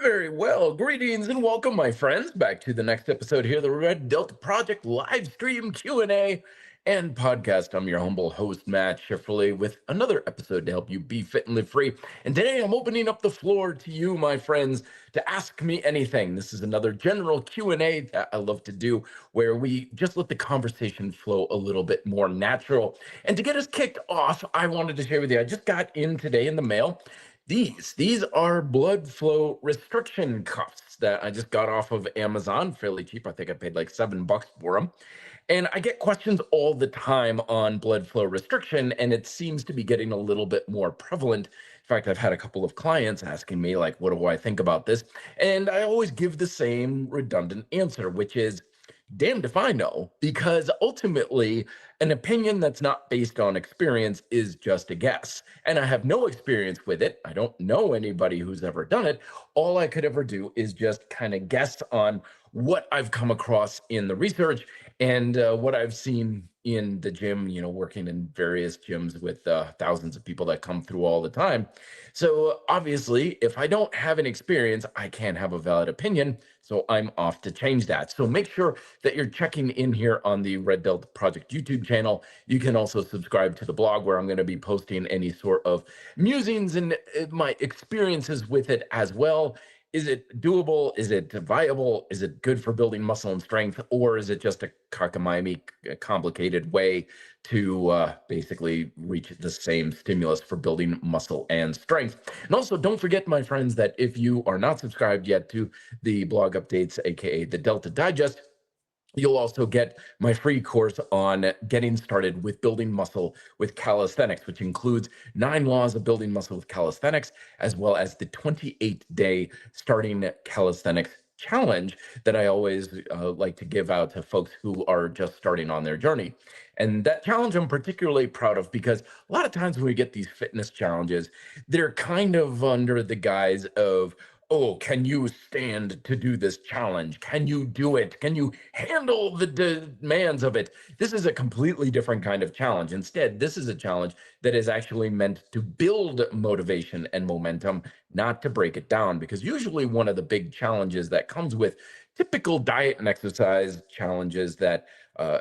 Very well. Greetings and welcome, my friends, back to the next episode here, the Red Delta Project live stream Q&A and podcast. I'm your humble host, Matt Schifferly, with another episode to help you be fit and live free. And today I'm opening up the floor to you, my friends, to ask me anything. This is another general Q&A that I love to do, where we just let the conversation flow a little bit more natural. And to get us kicked off, I wanted to share with you, I just got in today in the mail these are blood flow restriction cuffs that I just got off of Amazon, fairly cheap. I think I paid like $7 for them. And I get questions all the time on blood flow restriction, and it seems to be getting a little bit more prevalent. In fact, I've had a couple of clients asking me, like, what do I think about this? And I always give the same redundant answer, which is damned if I know, because ultimately, an opinion that's not based on experience is just a guess. And I have no experience with it. I don't know anybody who's ever done it. All I could ever do is just kind of guess on what I've come across in the research and what I've seen in the gym, working in various gyms with thousands of people that come through all the time. So obviously, if I don't have an experience, I can't have a valid opinion. So I'm off to change that. So make sure that you're checking in here on the Red Delta Project YouTube channel. You can also subscribe to the blog, where I'm going to be posting any sort of musings and my experiences with it as well. Is it doable? Is it viable? Is it good for building muscle and strength? Or is it just a cockamamie, complicated way to basically reach the same stimulus for building muscle and strength? And also, don't forget, my friends, that if you are not subscribed yet to the blog updates, aka the Delta Digest, you'll also get my free course on getting started with building muscle with calisthenics, which includes 9 laws of building muscle with calisthenics, as well as the 28-day starting calisthenics challenge that I always like to give out to folks who are just starting on their journey. And that challenge I'm particularly proud of, because a lot of times when we get these fitness challenges, they're kind of under the guise of, oh, can you stand to do this challenge? Can you do it? Can you handle the demands of it? This is a completely different kind of challenge. Instead, this is a challenge that is actually meant to build motivation and momentum, not to break it down. Because usually one of the big challenges that comes with typical diet and exercise challenges that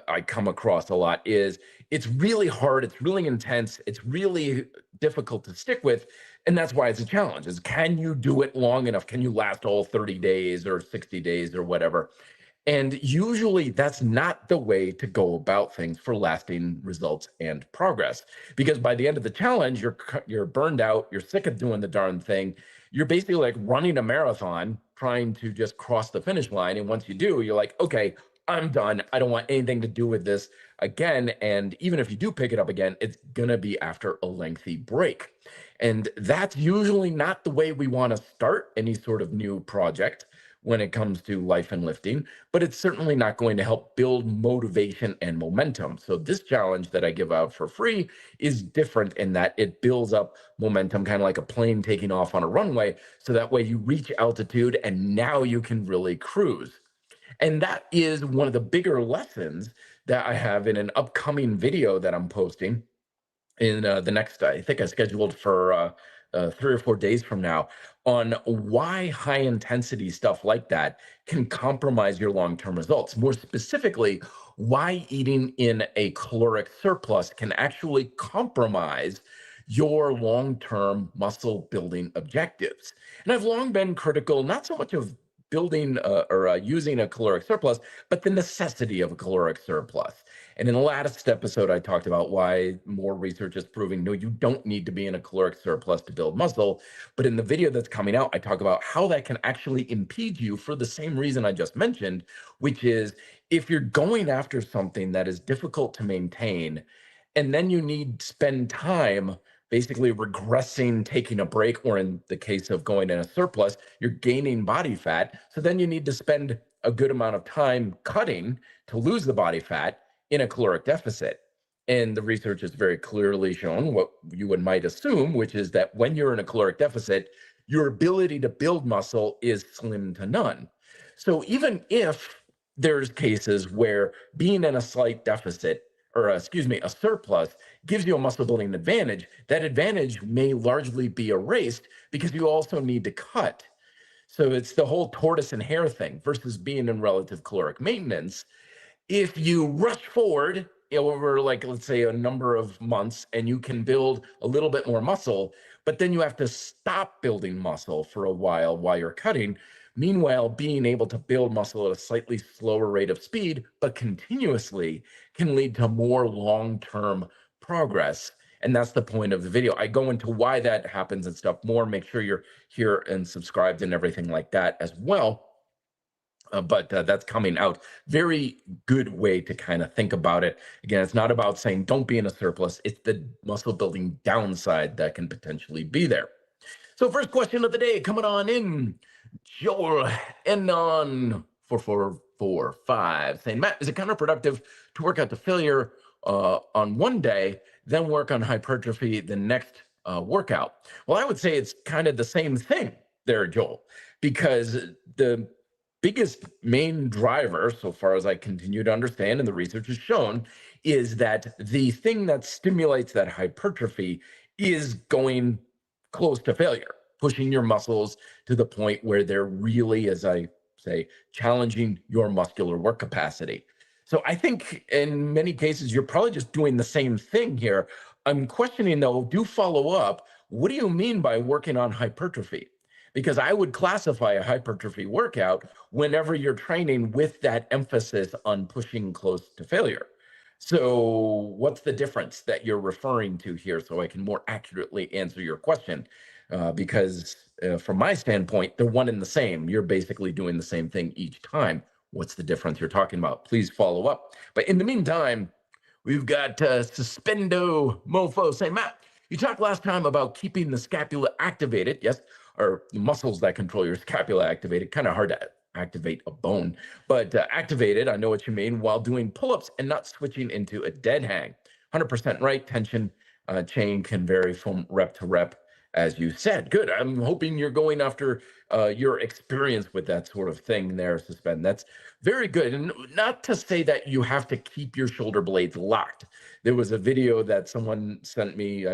I come across a lot is it's really hard, it's really intense, it's really difficult to stick with. And that's why it's a challenge, is can you do it long enough? Can you last all 30 days or 60 days or whatever? And usually that's not the way to go about things for lasting results and progress. Because by the end of the challenge, you're burned out, you're sick of doing the darn thing. You're basically like running a marathon trying to just cross the finish line. And once you do, you're like, okay, I'm done. I don't want anything to do with this again. And even if you do pick it up again, it's going to be after a lengthy break. And that's usually not the way we want to start any sort of new project when it comes to life and lifting, but it's certainly not going to help build motivation and momentum. So this challenge that I give out for free is different in that it builds up momentum, kind of like a plane taking off on a runway. So that way you reach altitude and now you can really cruise. And that is one of the bigger lessons that I have in an upcoming video that I'm posting in the next, I think I scheduled for 3 or 4 days from now, on why high intensity stuff like that can compromise your long-term results. More specifically, why eating in a caloric surplus can actually compromise your long-term muscle building objectives. And I've long been critical, not so much of building or using a caloric surplus, but the necessity of a caloric surplus. And in the last episode, I talked about why more research is proving, no, you don't need to be in a caloric surplus to build muscle. But in the video that's coming out, I talk about how that can actually impede you for the same reason I just mentioned, which is if you're going after something that is difficult to maintain, and then you need to spend time basically regressing, taking a break, or in the case of going in a surplus, you're gaining body fat. So then you need to spend a good amount of time cutting to lose the body fat in a caloric deficit. And the research has very clearly shown what you would might assume, which is that when you're in a caloric deficit, your ability to build muscle is slim to none. So even if there's cases where being in a slight deficit, or excuse me, a surplus, gives you a muscle building advantage, that advantage may largely be erased because you also need to cut. So it's the whole tortoise and hare thing versus being in relative caloric maintenance. If you rush forward over, like, let's say a number of months, and you can build a little bit more muscle, but then you have to stop building muscle for a while you're cutting. Meanwhile, being able to build muscle at a slightly slower rate of speed but continuously can lead to more long-term progress. And that's the point of the video. I go into why that happens and stuff more. Make sure you're here and subscribed and everything like that as well. But that's coming out. Very good way to kind of think about it. Again, it's not about saying don't be in a surplus. It's the muscle building downside that can potentially be there. So first question of the day coming on in. Joel Enon 4445 saying, Matt, is it counterproductive to work out to failure on one day, then work on hypertrophy the next workout? Well, I would say it's kind of the same thing there, Joel, because the biggest main driver, so far as I continue to understand, and the research has shown, is that the thing that stimulates that hypertrophy is going close to failure, pushing your muscles to the point where they're really, as I say, challenging your muscular work capacity. So I think in many cases, you're probably just doing the same thing here. I'm questioning, though, do follow up. What do you mean by working on hypertrophy? Because I would classify a hypertrophy workout whenever you're training with that emphasis on pushing close to failure. So what's the difference that you're referring to here, so I can more accurately answer your question? Because from my standpoint, they're one and the same. You're basically doing the same thing each time. What's the difference you're talking about? Please follow up. But in the meantime, we've got Suspendo Mofo saying, Matt, you talked last time about keeping the scapula activated. Yes, or the muscles that control your scapula activated. Kind of hard to activate a bone, but activated, I know what you mean, while doing pull-ups and not switching into a dead hang. 100% right. Tension chain can vary from rep to rep, as you said. Good. I'm hoping you're going after your experience with that sort of thing there, Suspend. That's very good. And not to say that you have to keep your shoulder blades locked. There was a video that someone sent me.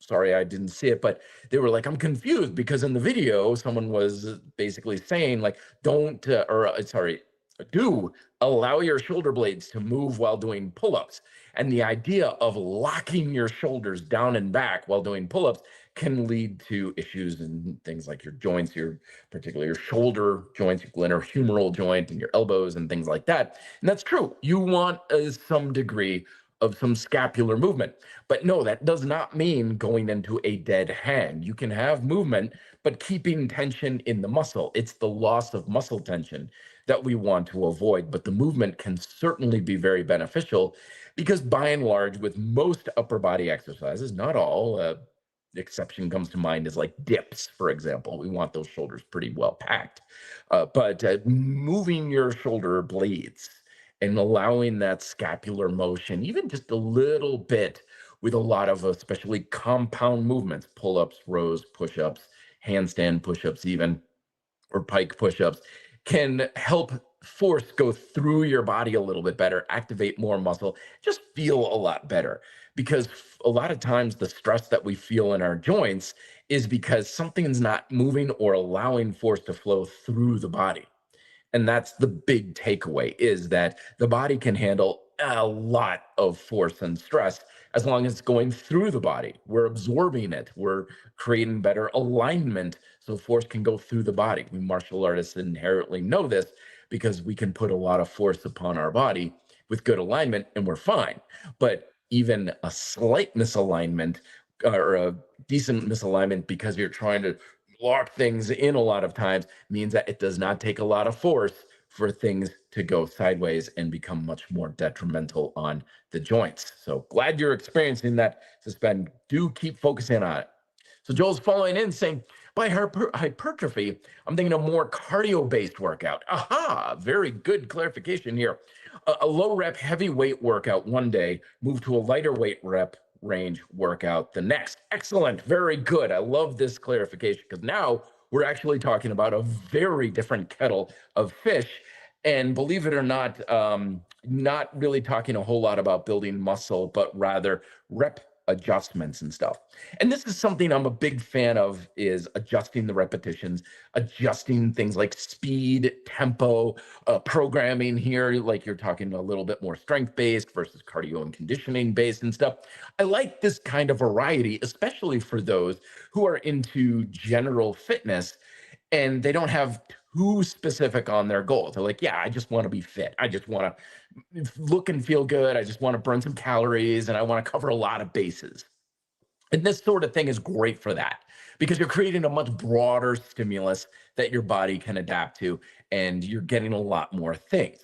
Sorry, I didn't see it, but they were like, I'm confused because in the video, someone was basically saying, like, don't, sorry, do allow your shoulder blades to move while doing pull-ups. And the idea of locking your shoulders down and back while doing pull-ups can lead to issues in things like your joints, particularly your shoulder joints, your glenohumeral joint, and your elbows and things like that. And that's true. You want some degree of some scapular movement. But no, that does not mean going into a dead hang. You can have movement, but keeping tension in the muscle. It's the loss of muscle tension that we want to avoid. But the movement can certainly be very beneficial because by and large, with most upper body exercises, not all, the exception comes to mind is like dips, for example. We want those shoulders pretty well packed. But moving your shoulder blades and allowing that scapular motion, even just a little bit, with a lot of especially compound movements, pull-ups, rows, push-ups, handstand push-ups even, or pike push-ups, can help force go through your body a little bit better, activate more muscle, just feel a lot better. Because a lot of times the stress that we feel in our joints is because something's not moving or allowing force to flow through the body. And that's the big takeaway, is that the body can handle a lot of force and stress as long as it's going through the body. We're absorbing it. We're creating better alignment so force can go through the body. We martial artists inherently know this because we can put a lot of force upon our body with good alignment and we're fine. But even a slight misalignment or a decent misalignment because you're trying to lock things in a lot of times means that it does not take a lot of force for things to go sideways and become much more detrimental on the joints. So glad you're experiencing that, Suspend. Do keep focusing on it. So Joel's following in saying, by hypertrophy, I'm thinking of more cardio-based workout. Aha, very good clarification here. A low rep heavy weight workout one day, move to a lighter weight rep range workout the next. Excellent, very good. I love this clarification because now we're actually talking about a very different kettle of fish. And believe it or not really talking a whole lot about building muscle, but rather adjustments and stuff. And this is something I'm a big fan of, is adjusting the repetitions, adjusting things like speed, tempo, programming here, like you're talking a little bit more strength based versus cardio and conditioning based and stuff. I like this kind of variety, especially for those who are into general fitness and they don't have too specific on their goals. They're like, yeah, I just want to be fit. I just want to look and feel good. I just want to burn some calories and I want to cover a lot of bases. And this sort of thing is great for that because you're creating a much broader stimulus that your body can adapt to, and you're getting a lot more things.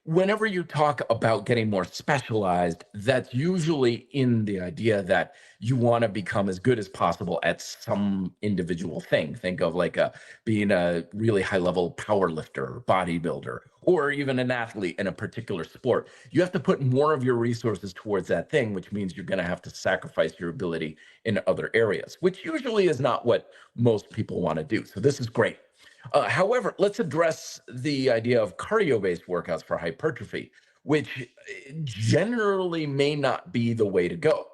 Whenever you talk about getting more specialized, that's usually in the idea that you want to become as good as possible at some individual thing. Think of like being a really high level power lifter, bodybuilder, or even an athlete in a particular sport. You have to put more of your resources towards that thing, which means you're going to have to sacrifice your ability in other areas, which usually is not what most people want to do. So this is great. However, let's address the idea of cardio-based workouts for hypertrophy, which generally may not be the way to go.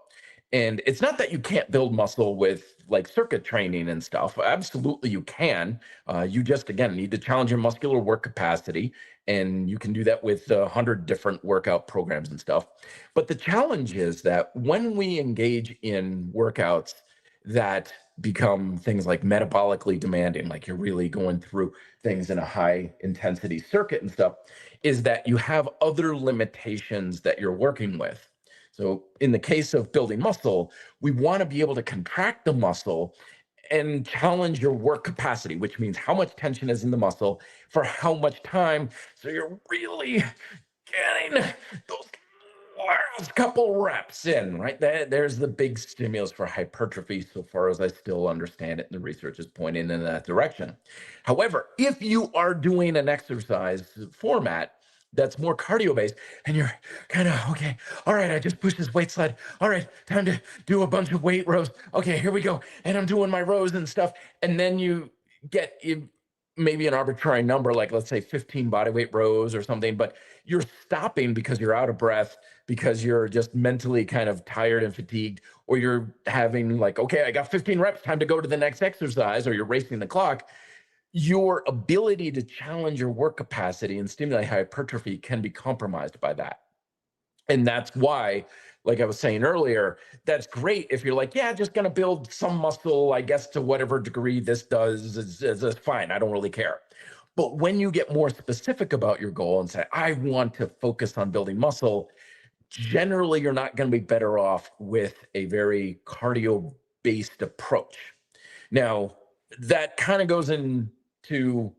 And it's not that you can't build muscle with like circuit training and stuff. Absolutely, you can. You just, again, need to challenge your muscular work capacity. And you can do that with 100 different workout programs and stuff. But the challenge is that when we engage in workouts that become things like metabolically demanding, like you're really going through things in a high intensity circuit and stuff, is that you have other limitations that you're working with. So in the case of building muscle, we want to be able to contract the muscle and challenge your work capacity, which means how much tension is in the muscle for how much time. So you're really getting those last couple reps in, right? There's the big stimulus for hypertrophy, so far as I still understand it, and the research is pointing in that direction. However, if you are doing an exercise format that's more cardio based and you're kind of, okay, all right, I just pushed this weight sled. All right, time to do a bunch of weight rows. Okay, here we go. And I'm doing my rows and stuff. And then you get maybe an arbitrary number, like let's say 15 bodyweight rows or something, but you're stopping because you're out of breath, because you're just mentally kind of tired and fatigued, or you're having like, okay, I got 15 reps, time to go to the next exercise, or you're racing the clock. Your ability to challenge your work capacity and stimulate hypertrophy can be compromised by that. And that's why, like I was saying earlier, that's great if you're like, yeah, just going to build some muscle, I guess, to whatever degree this does is fine. I don't really care. But when you get more specific about your goal and say, I want to focus on building muscle, generally you're not going to be better off with a very cardio based approach. Now, that kind of goes into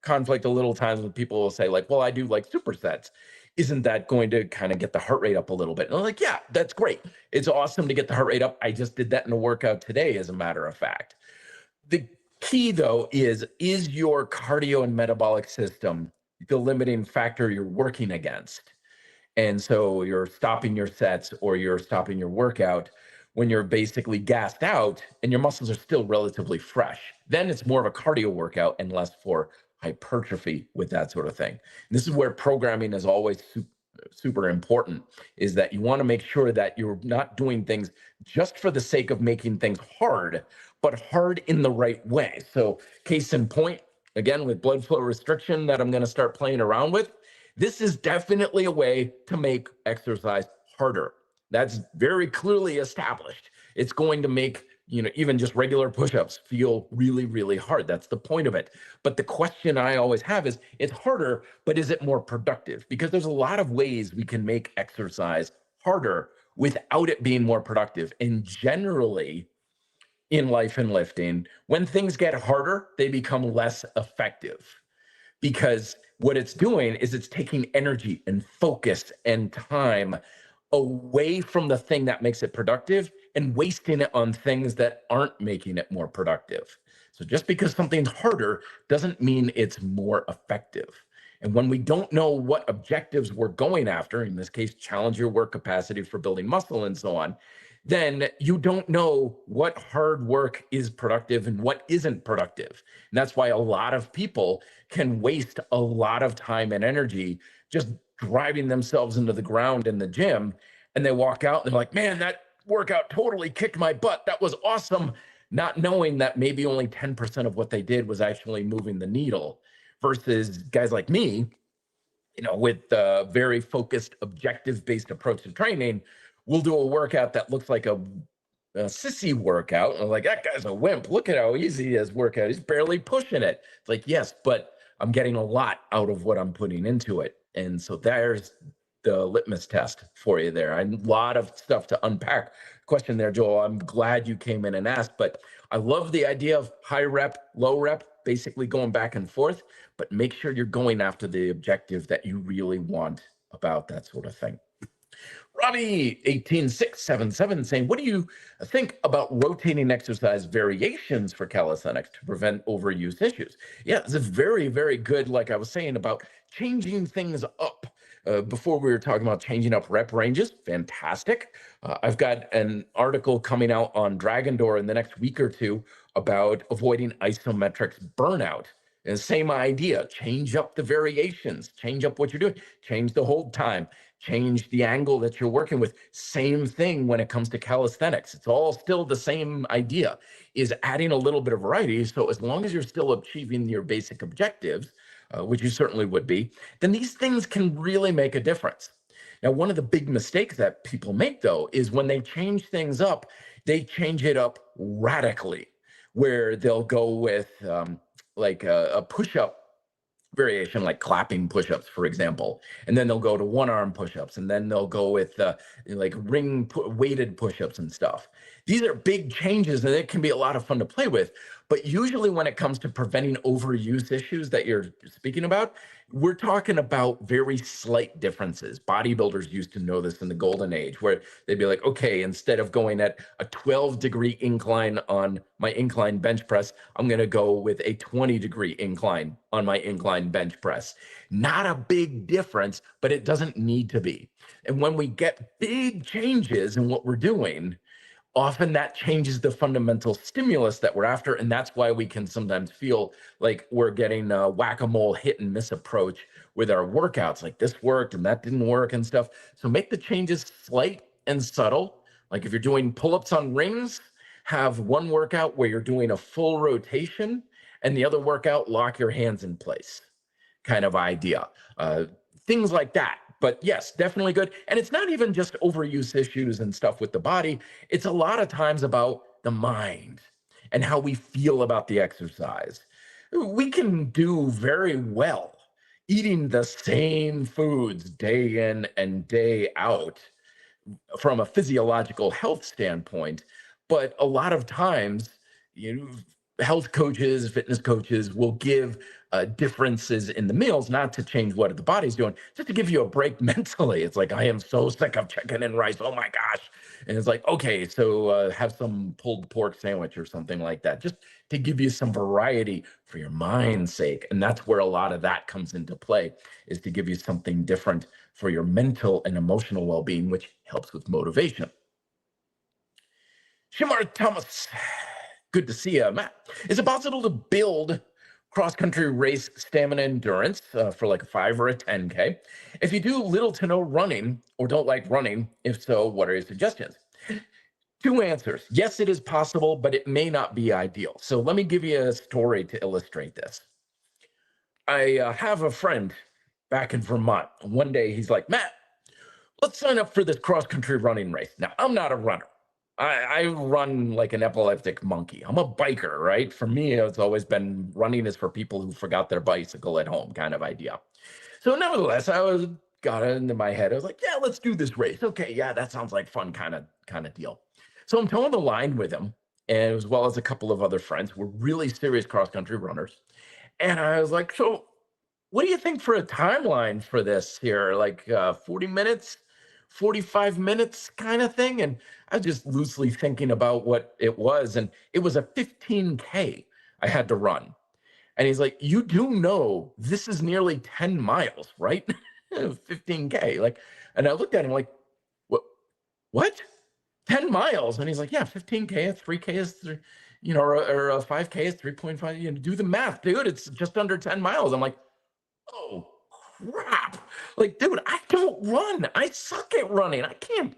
conflict a little times when people will say, like, well, I do like supersets. Isn't that going to kind of get the heart rate up a little bit? And I'm like, yeah, that's great. It's awesome to get the heart rate up. I just did that in a workout today, as a matter of fact. The key, though, is your cardio and metabolic system the limiting factor you're working against? And so you're stopping your sets or you're stopping your workout when you're basically gassed out and your muscles are still relatively fresh. Then it's more of a cardio workout and less for hypertrophy with that sort of thing. And this is where programming is always super important, is that you want to make sure that you're not doing things just for the sake of making things hard, but hard in the right way. So case in point, again, with blood flow restriction that I'm going to start playing around with, this is definitely a way to make exercise harder. That's very clearly established. It's going to make, even just regular push-ups feel really, really hard. That's the point of it. But the question I always have is, it's harder, but is it more productive? Because there's a lot of ways we can make exercise harder without it being more productive. And generally, in life and lifting, when things get harder, they become less effective. Because what it's doing is it's taking energy and focus and time away from the thing that makes it productive and wasting it on things that aren't making it more productive. So just because something's harder doesn't mean it's more effective. And when we don't know what objectives we're going after, in this case, challenge your work capacity for building muscle and so on, then you don't know what hard work is productive and what isn't productive. And that's why a lot of people can waste a lot of time and energy just driving themselves into the ground in the gym. And they walk out and they're like, man, that workout totally kicked my butt. That was awesome. Not knowing that maybe only 10% of what they did was actually moving the needle versus guys like me, with a very focused, objective-based approach to training, we'll do a workout that looks like a sissy workout. And I'm like, that guy's a wimp. Look at how easy he is workout. He's barely pushing it. It's like, yes, but I'm getting a lot out of what I'm putting into it. And so there's the litmus test for you there. A lot of stuff to unpack. Question there, Joel. I'm glad you came in and asked, but I love the idea of high rep, low rep, basically going back and forth, but make sure you're going after the objective that you really want about that sort of thing. Robbie 18677 saying, what do you think about rotating exercise variations for calisthenics to prevent overuse issues? Yeah, it's a very, very good, like I was saying, about changing things up. Before we were talking about changing up rep ranges, fantastic. I've got an article coming out on Dragon Door in the next week or two about avoiding isometrics burnout. And same idea, change up the variations, change up what you're doing, change the hold time, change the angle that you're working with. Same thing when it comes to calisthenics. It's all still the same idea, is adding a little bit of variety. So as long as you're still achieving your basic objectives, which you certainly would be, then these things can really make a difference. Now, one of the big mistakes that people make, though, is when they change things up, they change it up radically, where they'll go with like a push-up variation, like clapping push-ups, for example, and then they'll go to one-arm push-ups, and then they'll go with like weighted push-ups and stuff. These are big changes, and it can be a lot of fun to play with. But usually when it comes to preventing overuse issues that you're speaking about, we're talking about very slight differences. Bodybuilders used to know this in the golden age, where they'd be like, okay, instead of going at a 12-degree incline on my incline bench press, I'm going to go with a 20-degree incline on my incline bench press. Not a big difference, but it doesn't need to be. And when we get big changes in what we're doing, often that changes the fundamental stimulus that we're after. And that's why we can sometimes feel like we're getting a whack-a-mole hit and miss approach with our workouts. Like this worked and that didn't work and stuff. So make the changes slight and subtle. Like if you're doing pull-ups on rings, have one workout where you're doing a full rotation and the other workout, lock your hands in place kind of idea. Things like that. But yes, definitely good. And it's not even just overuse issues and stuff with the body. It's a lot of times about the mind and how we feel about the exercise. We can do very well eating the same foods day in and day out from a physiological health standpoint. But a lot of times, health coaches, fitness coaches will give differences in the meals, not to change what the body's doing, just to give you a break mentally. It's like, I am so sick of chicken and rice. Oh my gosh. And it's like, okay, so have some pulled pork sandwich or something like that, just to give you some variety for your mind's sake. And that's where a lot of that comes into play, is to give you something different for your mental and emotional well-being, which helps with motivation. Shimar Thomas, good to see you, Matt. Is it possible to build cross-country race stamina endurance for like a 5 or a 10K? If you do little to no running or don't like running, if so, what are your suggestions? 2 answers. Yes, it is possible, but it may not be ideal. So let me give you a story to illustrate this. I have a friend back in Vermont. One day he's like, Matt, let's sign up for this cross-country running race. Now, I'm not a runner. I run like an epileptic monkey. I'm a biker, right? For me, it's always been running is for people who forgot their bicycle at home kind of idea. So nevertheless, got it into my head. I was like, yeah, let's do this race. Okay, yeah, that sounds like fun kind of deal. So I'm towing the line with him, and as well as a couple of other friends. We're really serious cross-country runners. And I was like, so what do you think for a timeline for this here? Like 40 minutes? 45 minutes kind of thing. And I was just loosely thinking about what it was. And it was a 15K I had to run. And he's like, you do know this is nearly 10 miles, right? 15K. Like, and I looked at him like, what? 10 miles? And he's like, yeah, 15K, 3K is, or 5K is 3.5. Do the math, dude. It's just under 10 miles. I'm like, oh, crap. Like, dude, I don't run. I suck at running. I can't.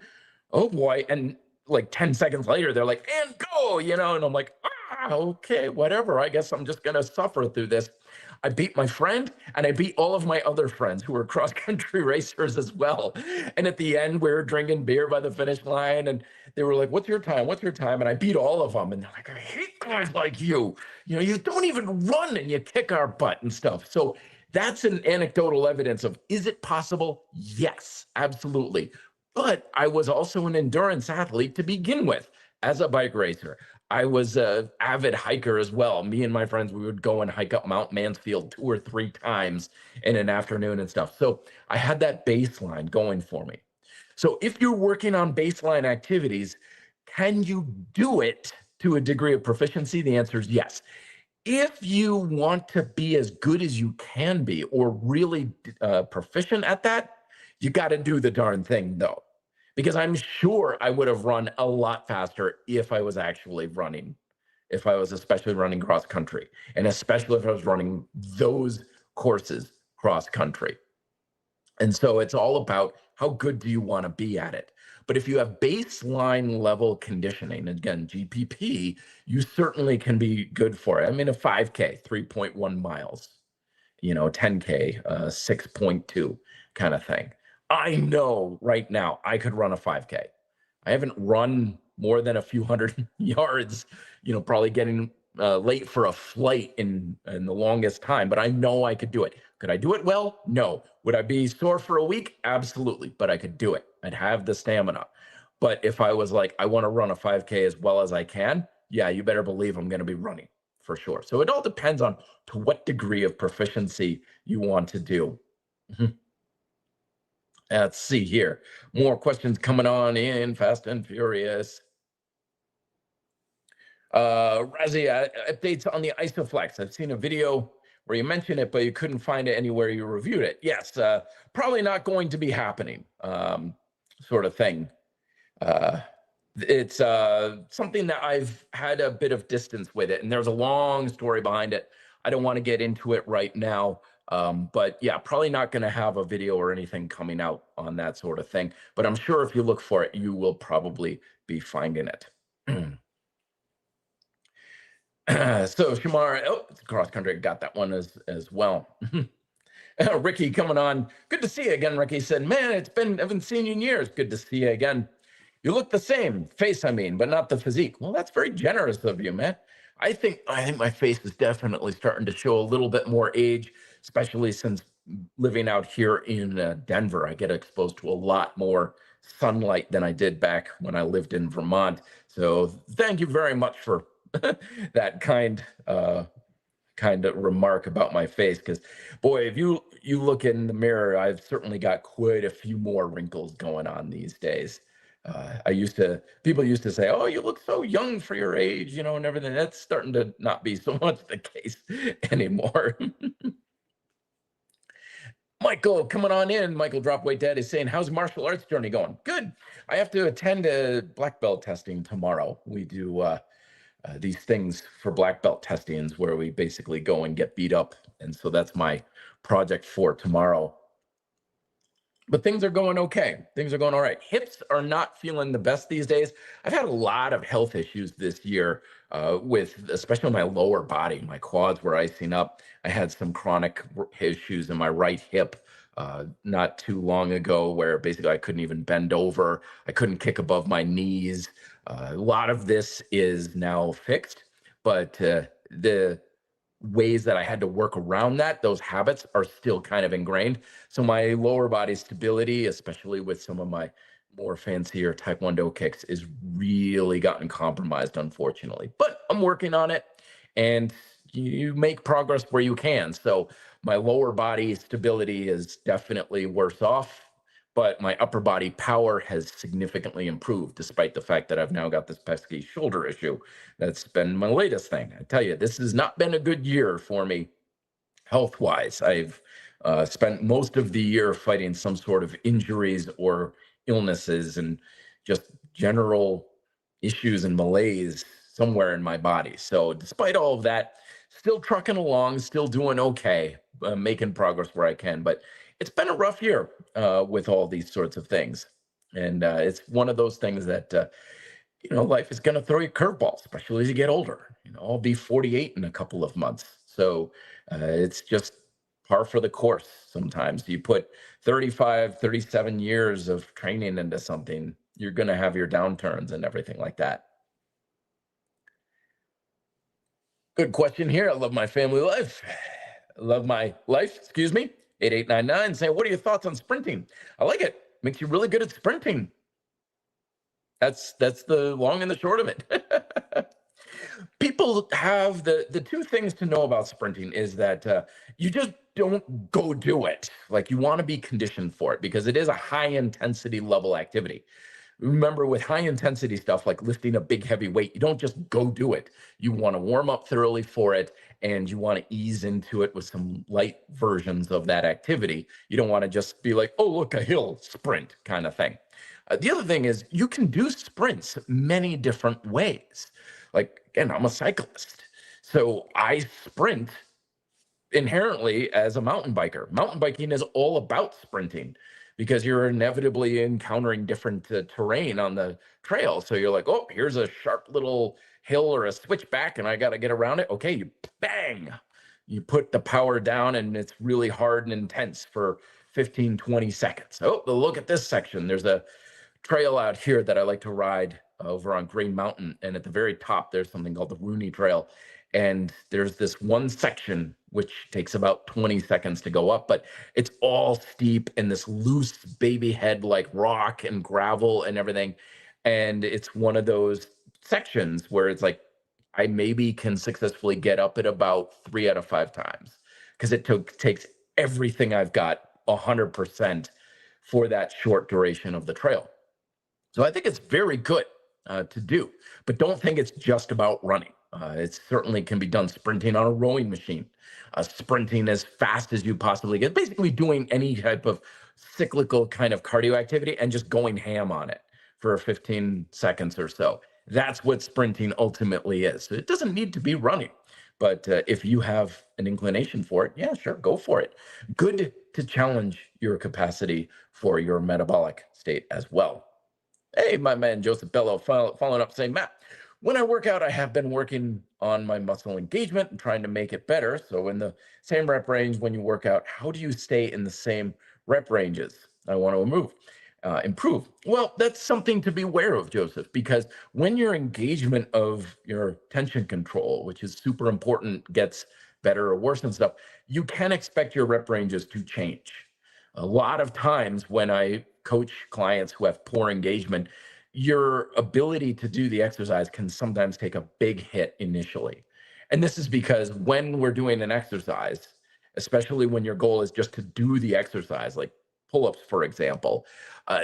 Oh boy. And like 10 seconds later, they're like, and go, and I'm like, okay, whatever. I guess I'm just going to suffer through this. I beat my friend and I beat all of my other friends who were cross country racers as well. And at the end, we were drinking beer by the finish line and they were like, what's your time? What's your time? And I beat all of them. And they're like, I hate guys like you. You don't even run and you kick our butt and stuff. So that's an anecdotal evidence of, is it possible? Yes, absolutely. But I was also an endurance athlete to begin with as a bike racer. I was an avid hiker as well. Me and my friends, we would go and hike up Mount Mansfield 2 or 3 times in an afternoon and stuff. So I had that baseline going for me. So if you're working on baseline activities, can you do it to a degree of proficiency? The answer is yes. If you want to be as good as you can be or really proficient at that, you got to do the darn thing though, because I'm sure I would have run a lot faster if I was actually running, if I was especially running cross country, and especially if I was running those courses cross country. And so it's all about how good do you want to be at it. But if you have baseline level conditioning, again, GPP, you certainly can be good for it. I mean, a 5K, 3.1 miles, 10K, 6.2 kind of thing. I know right now I could run a 5K. I haven't run more than a few hundred yards, probably getting late for a flight in the longest time, but I know I could do it. Could I do it well? No. Would I be sore for a week? Absolutely, but I could do it. I'd have the stamina. But if I was like, I want to run a 5K as well as I can, yeah, you better believe I'm going to be running for sure. So it all depends on to what degree of proficiency you want to do. Let's see here. More questions coming on in, fast and furious. Razi, updates on the Isoflex. I've seen a video where you mentioned it, but you couldn't find it anywhere you reviewed it. Yes, probably not going to be happening, sort of thing. It's something that I've had a bit of distance with it, and there's a long story behind it. I don't want to get into it right now, but yeah, probably not going to have a video or anything coming out on that sort of thing. But I'm sure if you look for it, you will probably be finding it. So Shamar, it's cross country, got that one as well. Ricky coming on. Good to see you again, Ricky said, man, I haven't seen you in years. Good to see you again. You look the same, face, I mean, but not the physique. Well, that's very generous of you, man. I think my face is definitely starting to show a little bit more age, especially since living out here in Denver. I get exposed to a lot more sunlight than I did back when I lived in Vermont. So thank you very much for that kind of remark about my face, because boy, if you look in the mirror, I've certainly got quite a few more wrinkles going on these days. People used to say, oh, you look so young for your age, and everything. That's starting to not be so much the case anymore. Michael coming on in. Michael Dropweight Dad is saying, how's martial arts journey going? Good. I have to attend a black belt testing tomorrow. We do these things for black belt testings where we basically go and get beat up. And so that's my project for tomorrow. But things are going okay. Things are going all right. Hips are not feeling the best these days. I've had a lot of health issues this year with especially my lower body. My quads were icing up. I had some chronic issues in my right hip not too long ago where basically I couldn't even bend over. I couldn't kick above my knees. A lot of this is now fixed, but the ways that I had to work around that, those habits are still kind of ingrained. So my lower body stability, especially with some of my more fancier Taekwondo kicks, is really gotten compromised, unfortunately. But I'm working on it, and you make progress where you can. So my lower body stability is definitely worse off, but my upper body power has significantly improved, despite the fact that I've now got this pesky shoulder issue. That's been my latest thing. I tell you, this has not been a good year for me health-wise. I've spent most of the year fighting some sort of injuries or illnesses and just general issues and malaise somewhere in my body. So despite all of that, still trucking along, still doing okay, making progress where I can. But it's been a rough year with all these sorts of things. And it's one of those things that life is going to throw you curveballs, especially as you get older. I'll be 48 in a couple of months. So it's just par for the course. Sometimes you put 35, 37 years of training into something, you're going to have your downturns and everything like that. Good question here. I love my family life. I love my life, excuse me. 8899 saying, what are your thoughts on sprinting? I like it. Makes you really good at sprinting. That's the long and the short of it. People have the two things to know about sprinting is that you just don't go do it. Like you want to be conditioned for it because it is a high intensity level activity. Remember, with high intensity stuff like lifting a big heavy weight, you don't just go do it. You want to warm up thoroughly for it, and you want to ease into it with some light versions of that activity. You don't want to just be like, oh, look, a hill sprint kind of thing. The other thing is you can do sprints many different ways. Like, again, I'm a cyclist. So I sprint inherently as a mountain biker. Mountain biking is all about sprinting because you're inevitably encountering different terrain on the trail. So you're like, oh, here's a sharp little hill or a switchback and I got to get around it. Okay, you bang, you put the power down and it's really hard and intense for 15, 20 seconds. Oh, look at this section. There's a trail out here that I like to ride over on Green Mountain. And at the very top, there's something called the Rooney Trail. And there's this one section which takes about 20 seconds to go up, but it's all steep and this loose baby head like rock and gravel and everything. And it's one of those sections where it's like, I maybe can successfully get up it about 3 out of 5 times because it takes everything I've got 100% for that short duration of the trail. So I think it's very good to do, but don't think it's just about running. It certainly can be done sprinting on a rowing machine, sprinting as fast as you possibly get, basically doing any type of cyclical kind of cardio activity and just going ham on it for 15 seconds or so. That's what sprinting ultimately is. So it doesn't need to be running, but if you have an inclination for it, yeah, sure, go for it. Good to challenge your capacity for your metabolic state as well. Hey, my man Joseph Bello following up saying, Matt, when I work out, I have been working on my muscle engagement and trying to make it better. So in the same rep range when you work out, how do you stay in the same rep ranges? I want to improve. Well, that's something to be aware of, Joseph, because when your engagement of your tension control, which is super important, gets better or worse and stuff, you can expect your rep ranges to change. A lot of times when I coach clients who have poor engagement, your ability to do the exercise can sometimes take a big hit initially. And this is because when we're doing an exercise, especially when your goal is just to do the exercise, like pull-ups, for example,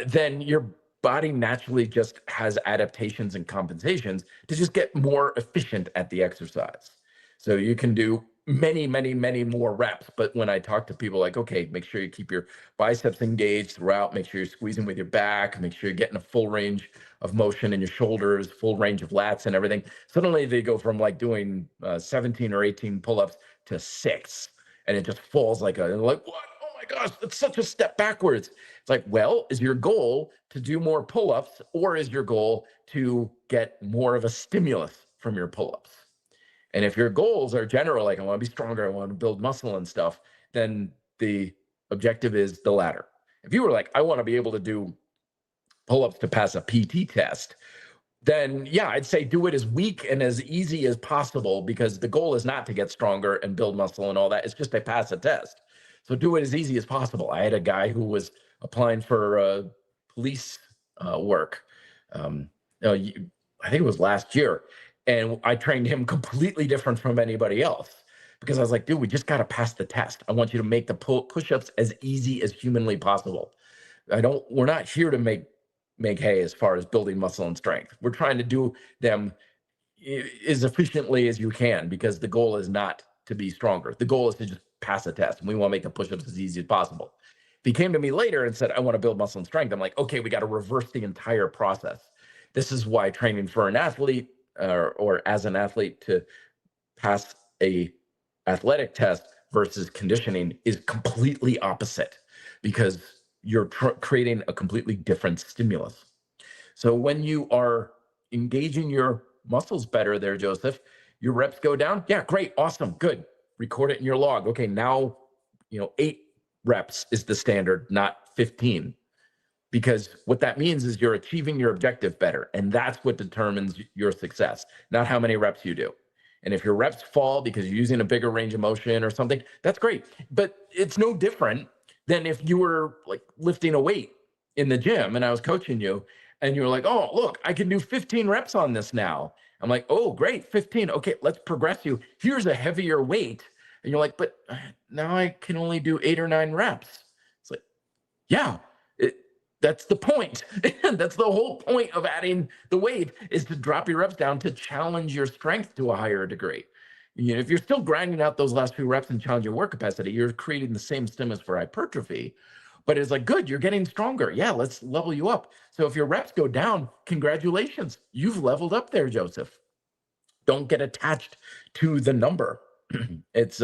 then your body naturally just has adaptations and compensations to just get more efficient at the exercise. So you can do many, many, many more reps. But when I talk to people like, okay, make sure you keep your biceps engaged throughout, make sure you're squeezing with your back, make sure you're getting a full range of motion in your shoulders, full range of lats and everything. Suddenly they go from like doing 17 or 18 pull-ups to 6. And it just falls like like, what? Oh my gosh, that's such a step backwards. It's like, well, is your goal to do more pull-ups or is your goal to get more of a stimulus from your pull-ups? And if your goals are general, like I want to be stronger, I want to build muscle and stuff, then the objective is the latter. If you were like, I want to be able to do pull-ups to pass a PT test, then yeah, I'd say do it as weak and as easy as possible because the goal is not to get stronger and build muscle and all that. It's just to pass a test. So do it as easy as possible. I had a guy who was applying for police work. I think it was last year. And I trained him completely different from anybody else because I was like, dude, we just got to pass the test. I want you to make the push-ups as easy as humanly possible. We're not here to make hay as far as building muscle and strength. We're trying to do them as efficiently as you can because the goal is not to be stronger. The goal is to just pass a test. And we want to make the push-ups as easy as possible. If he came to me later and said, I want to build muscle and strength, I'm like, okay, we got to reverse the entire process. This is why training for an athlete or as an athlete to pass a athletic test versus conditioning is completely opposite because you're creating a completely different stimulus. So when you are engaging your muscles better there, Joseph. Your reps go down. Yeah, great, awesome, good. Record it in your log. Okay, now 8 reps is the standard, not 15. Because what that means is you're achieving your objective better. And that's what determines your success, not how many reps you do. And if your reps fall because you're using a bigger range of motion or something, that's great. But it's no different than if you were like lifting a weight in the gym and I was coaching you and you were like, oh, look, I can do 15 reps on this now. I'm like, oh, great, 15. Okay, let's progress you. Here's a heavier weight. And you're like, but now I can only do 8 or 9 reps. It's like, yeah, that's the point. That's the whole point of adding the weight, is to drop your reps down to challenge your strength to a higher degree. If you're still grinding out those last few reps and challenge your work capacity, you're creating the same stimulus for hypertrophy. But it's like, good, you're getting stronger. Yeah, let's level you up. So if your reps go down, congratulations, you've leveled up there, Joseph. Don't get attached to the number. It's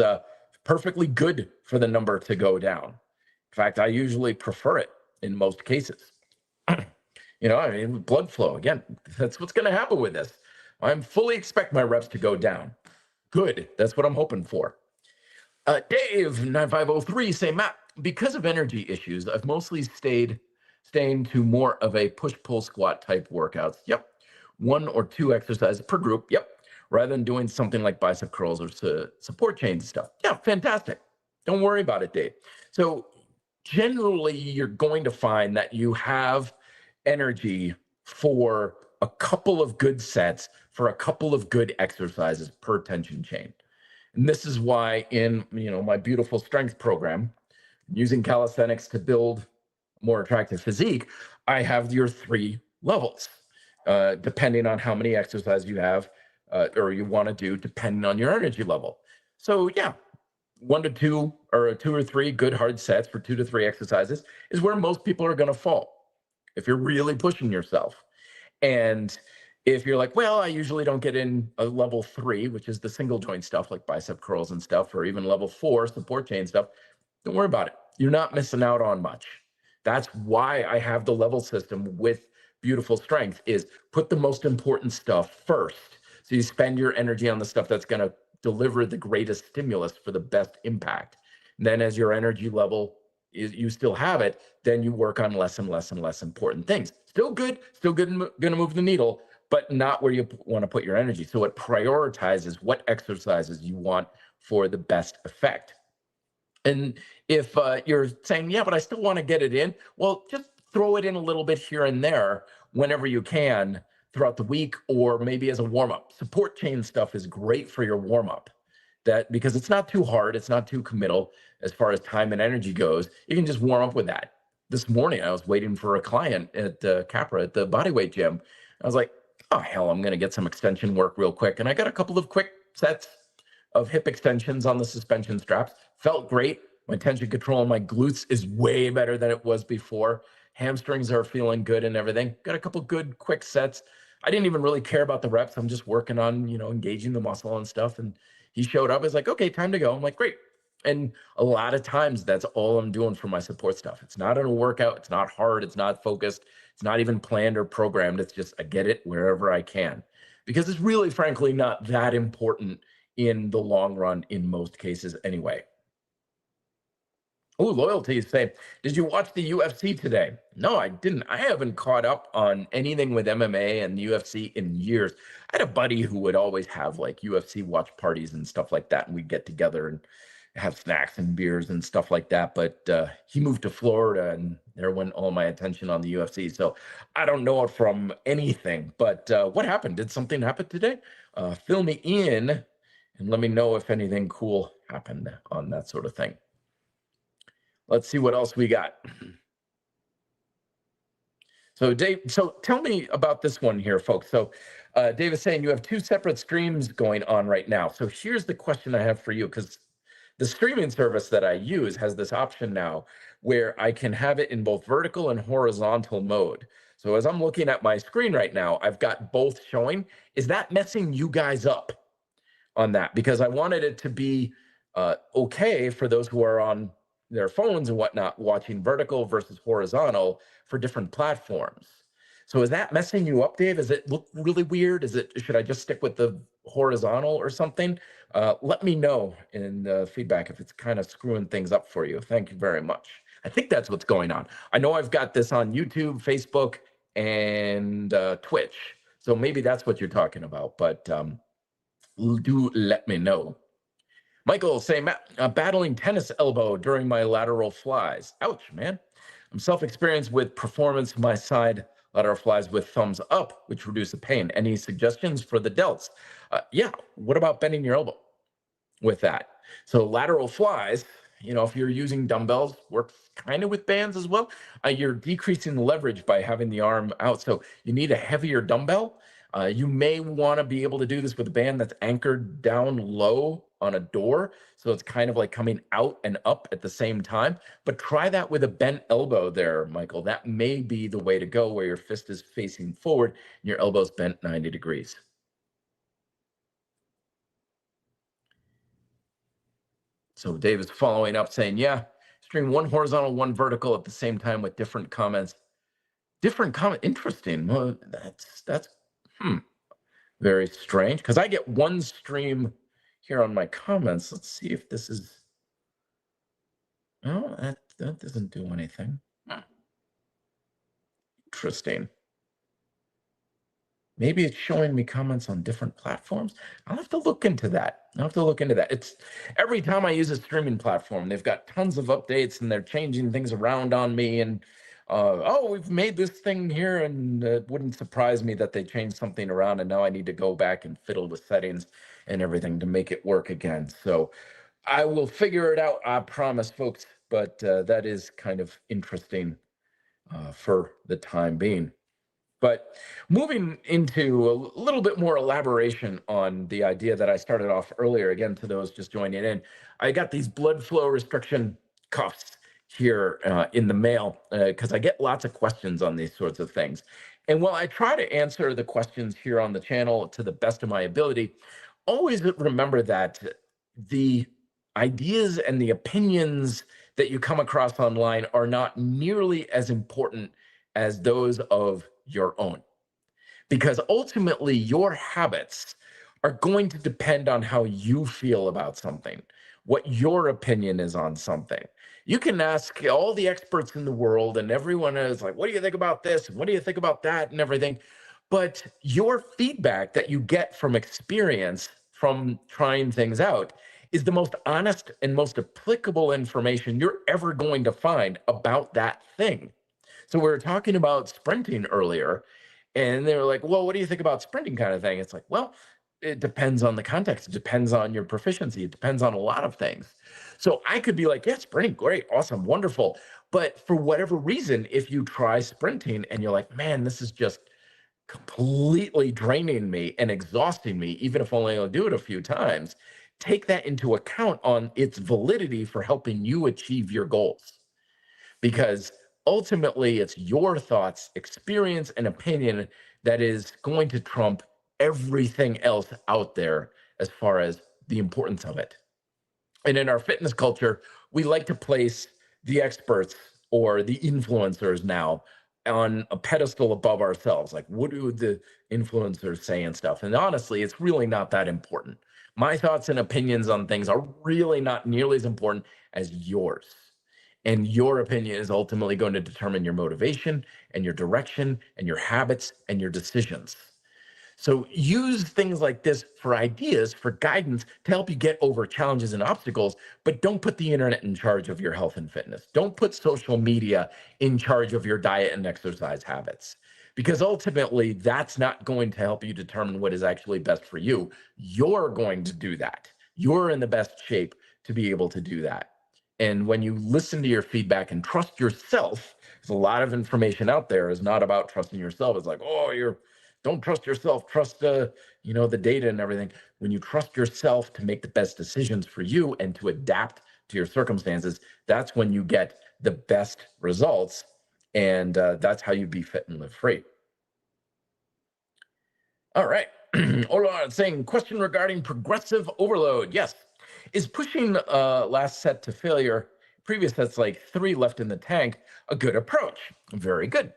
perfectly good for the number to go down. In fact, I usually prefer it in most cases. Blood flow, again, that's what's going to happen with this. I fully expect my reps to go down. Good, that's what I'm hoping for. Dave9503 say, Matt, because of energy issues, I've mostly staying to more of a push-pull squat type workouts. Yep. 1 or 2 exercises per group. Yep. Rather than doing something like bicep curls or support chains and stuff. Yeah, fantastic. Don't worry about it, Dave. So generally, you're going to find that you have energy for a couple of good sets, for a couple of good exercises per tension chain. And this is why in my beautiful strength program, using calisthenics to build a more attractive physique, I have your 3 levels, depending on how many exercises you have or you want to do, depending on your energy level. So yeah, 1 to 2 or 2 or 3 good hard sets for 2 to 3 exercises is where most people are going to fall if you're really pushing yourself. And if you're like, well, I usually don't get in a level 3, which is the single joint stuff like bicep curls and stuff, or even level 4 support chain stuff, don't worry about it. You're not missing out on much. That's why I have the level system with beautiful strength, is put the most important stuff first. So you spend your energy on the stuff that's going to deliver the greatest stimulus for the best impact. And then as your energy level you still have it, then you work on less and less and less important things. Still good going to move the needle, but not where you want to put your energy. So it prioritizes what exercises you want for the best effect. And if you're saying, yeah, but I still want to get it in, well, just throw it in a little bit here and there whenever you can throughout the week, or maybe as a warm-up. Support chain stuff is great for your warm-up, because it's not too hard, it's not too committal as far as time and energy goes. You can just warm up with that. This morning, I was waiting for a client at Capra at the bodyweight gym. I was like, oh, hell, I'm going to get some extension work real quick. And I got a couple of quick sets of hip extensions on the suspension straps. Felt great. My tension control on my glutes is way better than it was before. Hamstrings are feeling good and everything. Got a couple good quick sets. I didn't even really care about the reps. I'm just working on, engaging the muscle and stuff. And he showed up. He's like, okay, time to go. I'm like, great. And a lot of times that's all I'm doing for my support stuff. It's not in a workout. It's not hard. It's not focused. It's not even planned or programmed. It's just, I get it wherever I can, because it's really, frankly, not that important in the long run in most cases anyway. Oh, Loyalty is saying, did you watch the UFC today? No, I didn't. I haven't caught up on anything with MMA and the UFC in years. I had a buddy who would always have like UFC watch parties and stuff like that, and we'd get together and have snacks and beers and stuff like that. But he moved to Florida, and there went all my attention on the UFC. So I don't know it from anything. But what happened? Did something happen today? Fill me in and let me know if anything cool happened on that sort of thing. Let's see what else we got. So Dave, so tell me about this one here, folks. So Dave is saying you have 2 separate streams going on right now. So here's the question I have for you, because the streaming service that I use has this option now where I can have it in both vertical and horizontal mode. So as I'm looking at my screen right now, I've got both showing. Is that messing you guys up on that? Because I wanted it to be okay for those who are on their phones and whatnot, watching vertical versus horizontal for different platforms. So is that messing you up, Dave? Does it look really weird? Should I just stick with the horizontal or something? Let me know in the feedback if it's kind of screwing things up for you. Thank you very much. I think that's what's going on. I know I've got this on YouTube, Facebook, and Twitch. So maybe that's what you're talking about, but do let me know. Michael saying, battling tennis elbow during my lateral flies. Ouch, man. I'm self-experienced with performance my side lateral flies with thumbs up, which reduce the pain. Any suggestions for the delts? Yeah, what about bending your elbow with that? So lateral flies, if you're using dumbbells, works kind of with bands as well. You're decreasing the leverage by having the arm out. So you need a heavier dumbbell. You may want to be able to do this with a band that's anchored down low on a door. So it's kind of like coming out and up at the same time. But try that with a bent elbow there, Michael. That may be the way to go, where your fist is facing forward and your elbow's bent 90 degrees. So Dave is following up saying, yeah, stream one horizontal, one vertical at the same time with different comments. Different comment. Interesting. Well, that's very strange, because I get one stream here on my comments. Let's see if this is. Oh, that doesn't do anything. Interesting. Maybe it's showing me comments on different platforms. I'll have to look into that. It's every time I use a streaming platform, they've got tons of updates and they're changing things around on me. And oh, we've made this thing here, and it wouldn't surprise me that they changed something around, and now I need to go back and fiddle with settings and everything to make it work again. So I will figure it out, I promise, folks. But that is kind of interesting for the time being. But moving into a little bit more elaboration on the idea that I started off earlier, again, to those just joining in, I got these blood flow restriction cuffs here in the mail because I get lots of questions on these sorts of things. And while I try to answer the questions here on the channel to the best of my ability, always remember that the ideas and the opinions that you come across online are not nearly as important as those of your own. Because ultimately, your habits are going to depend on how you feel about something, what your opinion is on something. You can ask all the experts in the world, and everyone is like, what do you think about this? What do you think about that? And everything. But your feedback that you get from experience, from trying things out, is the most honest and most applicable information you're ever going to find about that thing. So we were talking about sprinting earlier, and they were like, well, what do you think about sprinting, kind of thing? It's like, well, it depends on the context. It depends on your proficiency. It depends on a lot of things. So I could be like, yeah, sprinting, great, awesome, wonderful. But for whatever reason, if you try sprinting and you're like, man, this is just completely draining me and exhausting me, even if only I'll do it a few times, take that into account on its validity for helping you achieve your goals. Because ultimately, it's your thoughts, experience, and opinion that is going to trump everything else out there as far as the importance of it. And in our fitness culture, we like to place the experts or the influencers now on a pedestal above ourselves. Like, what do the influencers say and stuff? And honestly, it's really not that important. My thoughts and opinions on things are really not nearly as important as yours. And your opinion is ultimately going to determine your motivation and your direction and your habits and your decisions. So use things like this for ideas, for guidance to help you get over challenges and obstacles, but don't put the internet in charge of your health and fitness. Don't put social media in charge of your diet and exercise habits, because ultimately that's not going to help you determine what is actually best for you. You're going to do that. You're in the best shape to be able to do that. And when you listen to your feedback and trust yourself, there's a lot of information out there is not about trusting yourself. It's like, oh, don't trust yourself, trust the data and everything. When you trust yourself to make the best decisions for you and to adapt to your circumstances, that's when you get the best results. And that's how you be fit and live free. All right. Ola saying, question regarding progressive overload. Yes. Is pushing last set to failure, previous sets like 3 left in the tank, a good approach? Very good.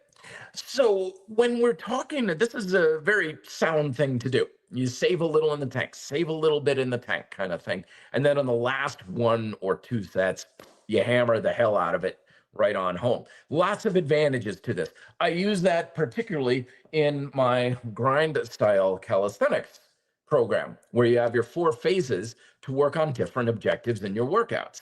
So when we're talking, this is a very sound thing to do. You save a little in the tank, save a little bit in the tank kind of thing. And then on the last one or two sets, you hammer the hell out of it right on home. Lots of advantages to this. I use that particularly in my grind style calisthenics program, where you have your 4 phases to work on different objectives in your workouts.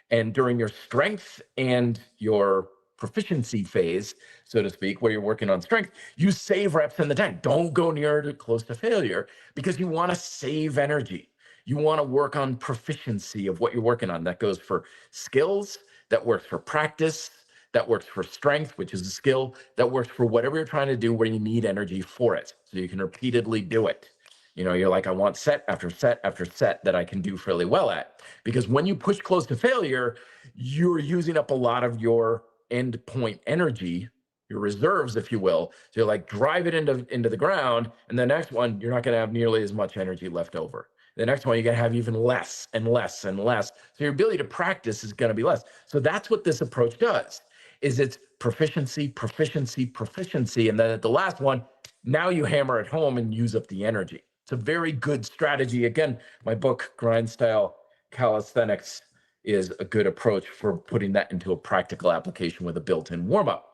And during your strength and your proficiency phase, so to speak, where you're working on strength, you save reps in the tank. Don't go near to close to failure, because you want to save energy. You want to work on proficiency of what you're working on. That goes for skills, that works for practice, that works for strength, which is a skill, that works for whatever you're trying to do where you need energy for it. So you can repeatedly do it. You know, you're like, I want set after set after set that I can do fairly well at. Because when you push close to failure, you're using up a lot of your end point energy, your reserves, if you will. So you're like, drive it into the ground. And the next one, you're not going to have nearly as much energy left over. The next one, you're going to have even less and less and less. So your ability to practice is going to be less. So that's what this approach does, is it's proficiency, proficiency, proficiency. And then at the last one, now you hammer it home and use up the energy. It's a very good strategy. Again, my book, Grind Style Calisthenics, is a good approach for putting that into a practical application with a built-in warm-up.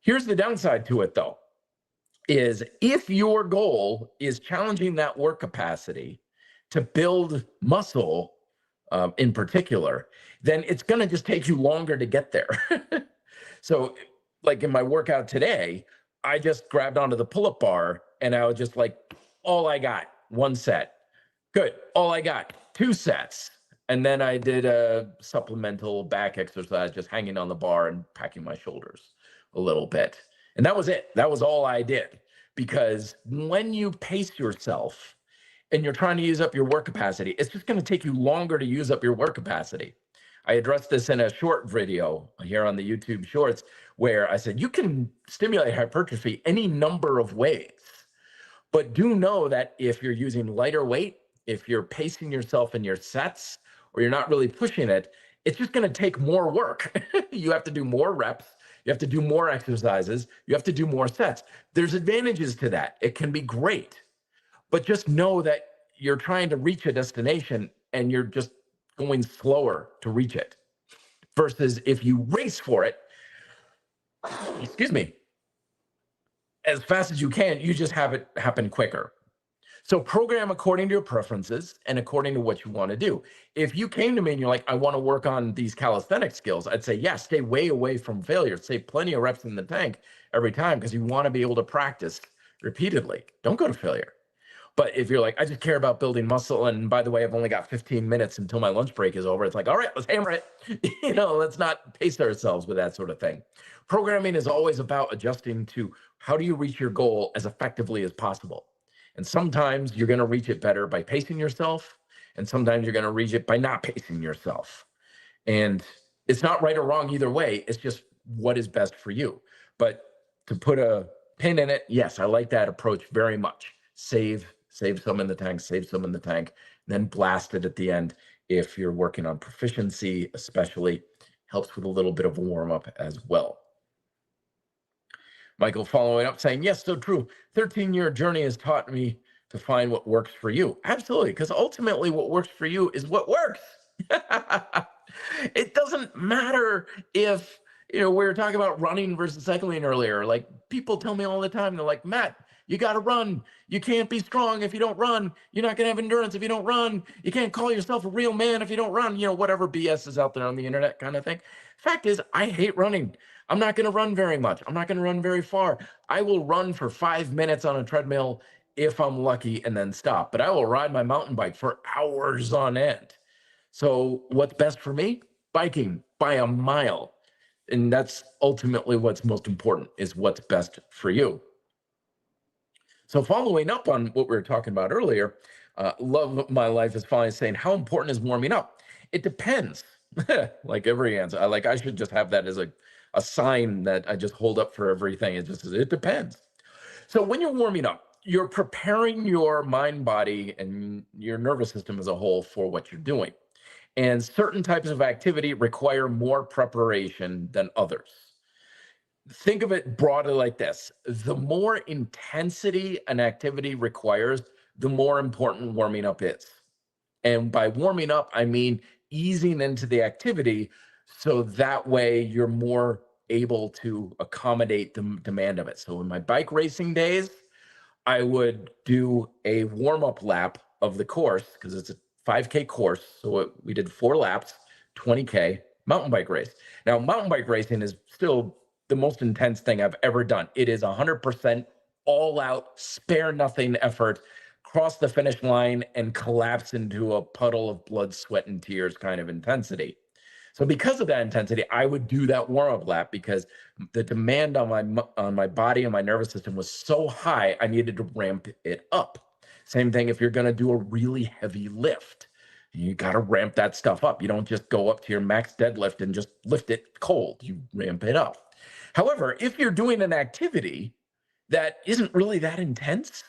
Here's the downside to it, though, is if your goal is challenging that work capacity to build muscle in particular, then it's going to just take you longer to get there. So like in my workout today, I just grabbed onto the pull-up bar and I was just like, all I got, 1 set. Good. All I got, 2 sets. And then I did a supplemental back exercise, just hanging on the bar and packing my shoulders a little bit. And that was it. That was all I did. Because when you pace yourself and you're trying to use up your work capacity, it's just going to take you longer to use up your work capacity. I addressed this in a short video here on the YouTube Shorts, where I said, you can stimulate hypertrophy any number of ways. But do know that if you're using lighter weight, if you're pacing yourself in your sets, or you're not really pushing it, it's just going to take more work. You have to do more reps. You have to do more exercises. You have to do more sets. There's advantages to that. It can be great. But just know that you're trying to reach a destination and you're just going slower to reach it. Versus if you race for it, excuse me, as fast as you can, you just have it happen quicker. So program according to your preferences and according to what you want to do. If you came to me and you're like, I want to work on these calisthenic skills, I'd say, yeah, stay way away from failure. Save plenty of reps in the tank every time, because you want to be able to practice repeatedly. Don't go to failure. But if you're like, I just care about building muscle, and by the way, I've only got 15 minutes until my lunch break is over, it's like, all right, let's hammer it. Let's not pace ourselves with that sort of thing. Programming is always about adjusting to how do you reach your goal as effectively as possible. And sometimes you're going to reach it better by pacing yourself, and sometimes you're going to reach it by not pacing yourself. And it's not right or wrong either way. It's just what is best for you. But to put a pin in it, yes, I like that approach very much. Save some in the tank, save some in the tank, then blast it at the end. If you're working on proficiency, especially, helps with a little bit of a warm-up as well. Michael following up saying, yes, so true. 13-year journey has taught me to find what works for you. Absolutely, because ultimately what works for you is what works. It doesn't matter if, we were talking about running versus cycling earlier. Like, people tell me all the time, they're like, Matt, you got to run. You can't be strong if you don't run. You're not going to have endurance if you don't run. You can't call yourself a real man if you don't run. Whatever BS is out there on the internet kind of thing. Fact is, I hate running. I'm not going to run very much. I'm not going to run very far. I will run for 5 minutes on a treadmill if I'm lucky and then stop. But I will ride my mountain bike for hours on end. So what's best for me? Biking by a mile. And that's ultimately what's most important, is what's best for you. So following up on what we were talking about earlier, Love My Life is finally saying, how important is warming up? It depends. Like every answer, I should just have that as a sign that I just hold up for everything. It just says, it depends. So when you're warming up, you're preparing your mind, body, and your nervous system as a whole for what you're doing. And certain types of activity require more preparation than others. Think of it broadly like this: the more intensity an activity requires, the more important warming up is. And by warming up, I mean easing into the activity so that way you're more able to accommodate the demand of it. So in my bike racing days, I would do a warm up lap of the course because it's a 5K course. So we did 4 laps, 20K mountain bike race. Now, mountain bike racing is still the most intense thing I've ever done. It is 100% all out, spare nothing effort, cross the finish line and collapse into a puddle of blood, sweat, and tears kind of intensity. So because of that intensity, I would do that warm up lap because the demand on my body and my nervous system was so high, I needed to ramp it up. Same thing if you're going to do a really heavy lift. You got to ramp that stuff up. You don't just go up to your max deadlift and just lift it cold. You ramp it up. However, if you're doing an activity that isn't really that intense,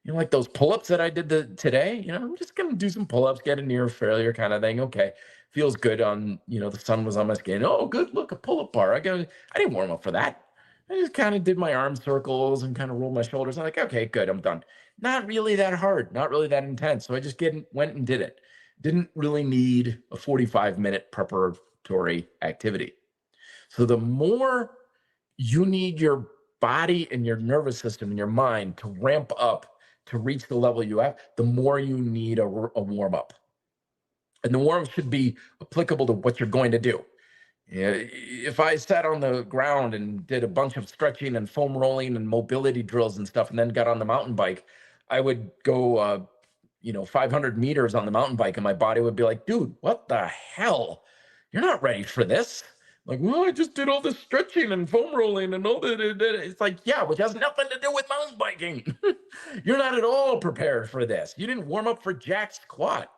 like those pull-ups that I did today, I'm just going to do some pull-ups, get a near failure kind of thing. Okay. Feels good on, the sun was on my skin. Oh, good. Look, a pull-up bar. I didn't warm up for that. I just kind of did my arm circles and kind of rolled my shoulders. I'm like, okay, good. I'm done. Not really that hard, not really that intense. So I just went and did it. Didn't really need a 45-minute preparatory activity. So the more you need your body and your nervous system and your mind to ramp up to reach the level you have, the more you need a warm up. And the warm should be applicable to what you're going to do. If I sat on the ground and did a bunch of stretching and foam rolling and mobility drills and stuff, and then got on the mountain bike, I would go, 500 meters on the mountain bike, and my body would be like, dude, what the hell? You're not ready for this. Like, well, I just did all this stretching and foam rolling and all that. It's like, yeah, which has nothing to do with mountain biking. You're not at all prepared for this. You didn't warm up for jack squat.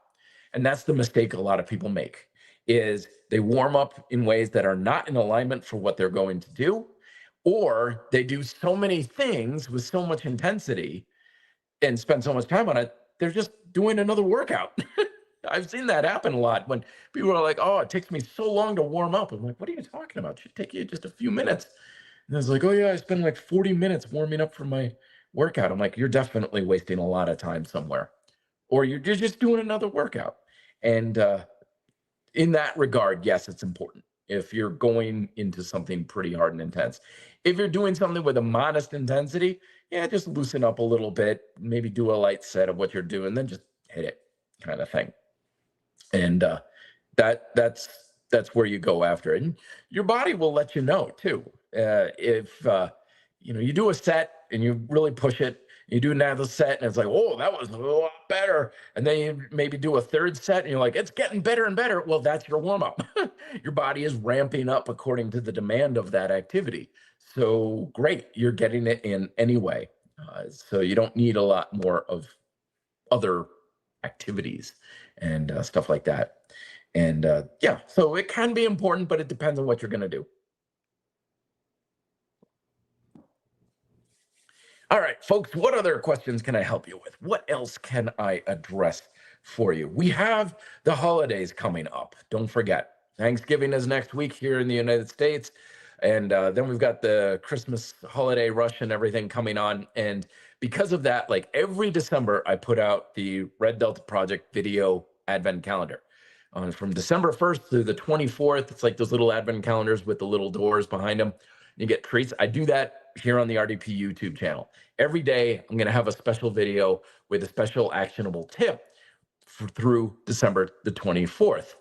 And that's the mistake a lot of people make, is they warm up in ways that are not in alignment for what they're going to do, or they do so many things with so much intensity and spend so much time on it, they're just doing another workout. I've seen that happen a lot when people are like, oh, it takes me so long to warm up. I'm like, what are you talking about? It should take you just a few minutes. And it's like, oh yeah, I spend like 40 minutes warming up for my workout. I'm like, you're definitely wasting a lot of time somewhere, or you're just doing another workout. And in that regard, yes, it's important if you're going into something pretty hard and intense. If you're doing something with a modest intensity, yeah, just loosen up a little bit, maybe do a light set of what you're doing, then just hit it, kind of thing. And that's where you go after it. And your body will let you know too. If you do a set and you really push it, you do another set and it's like, oh, that was a lot better. And then you maybe do a third set and you're like, it's getting better and better. Well, that's your warm up. Your body is ramping up according to the demand of that activity. So great, you're getting it in anyway. So you don't need a lot more of other activities and stuff like that. And yeah, so it can be important, but it depends on what you're going to do. All right, folks, what other questions can I help you with? What else can I address for you? We have the holidays coming up. Don't forget, Thanksgiving is next week here in the United States. And then we've got the Christmas holiday rush and everything coming on. And because of that, like every December, I put out the Red Delta Project video advent calendar. From December 1st through the 24th, it's like those little advent calendars with the little doors behind them. You get treats. I do that here on the RDP YouTube channel. Every day, I'm going to have a special video with a special actionable tip through December the 24th.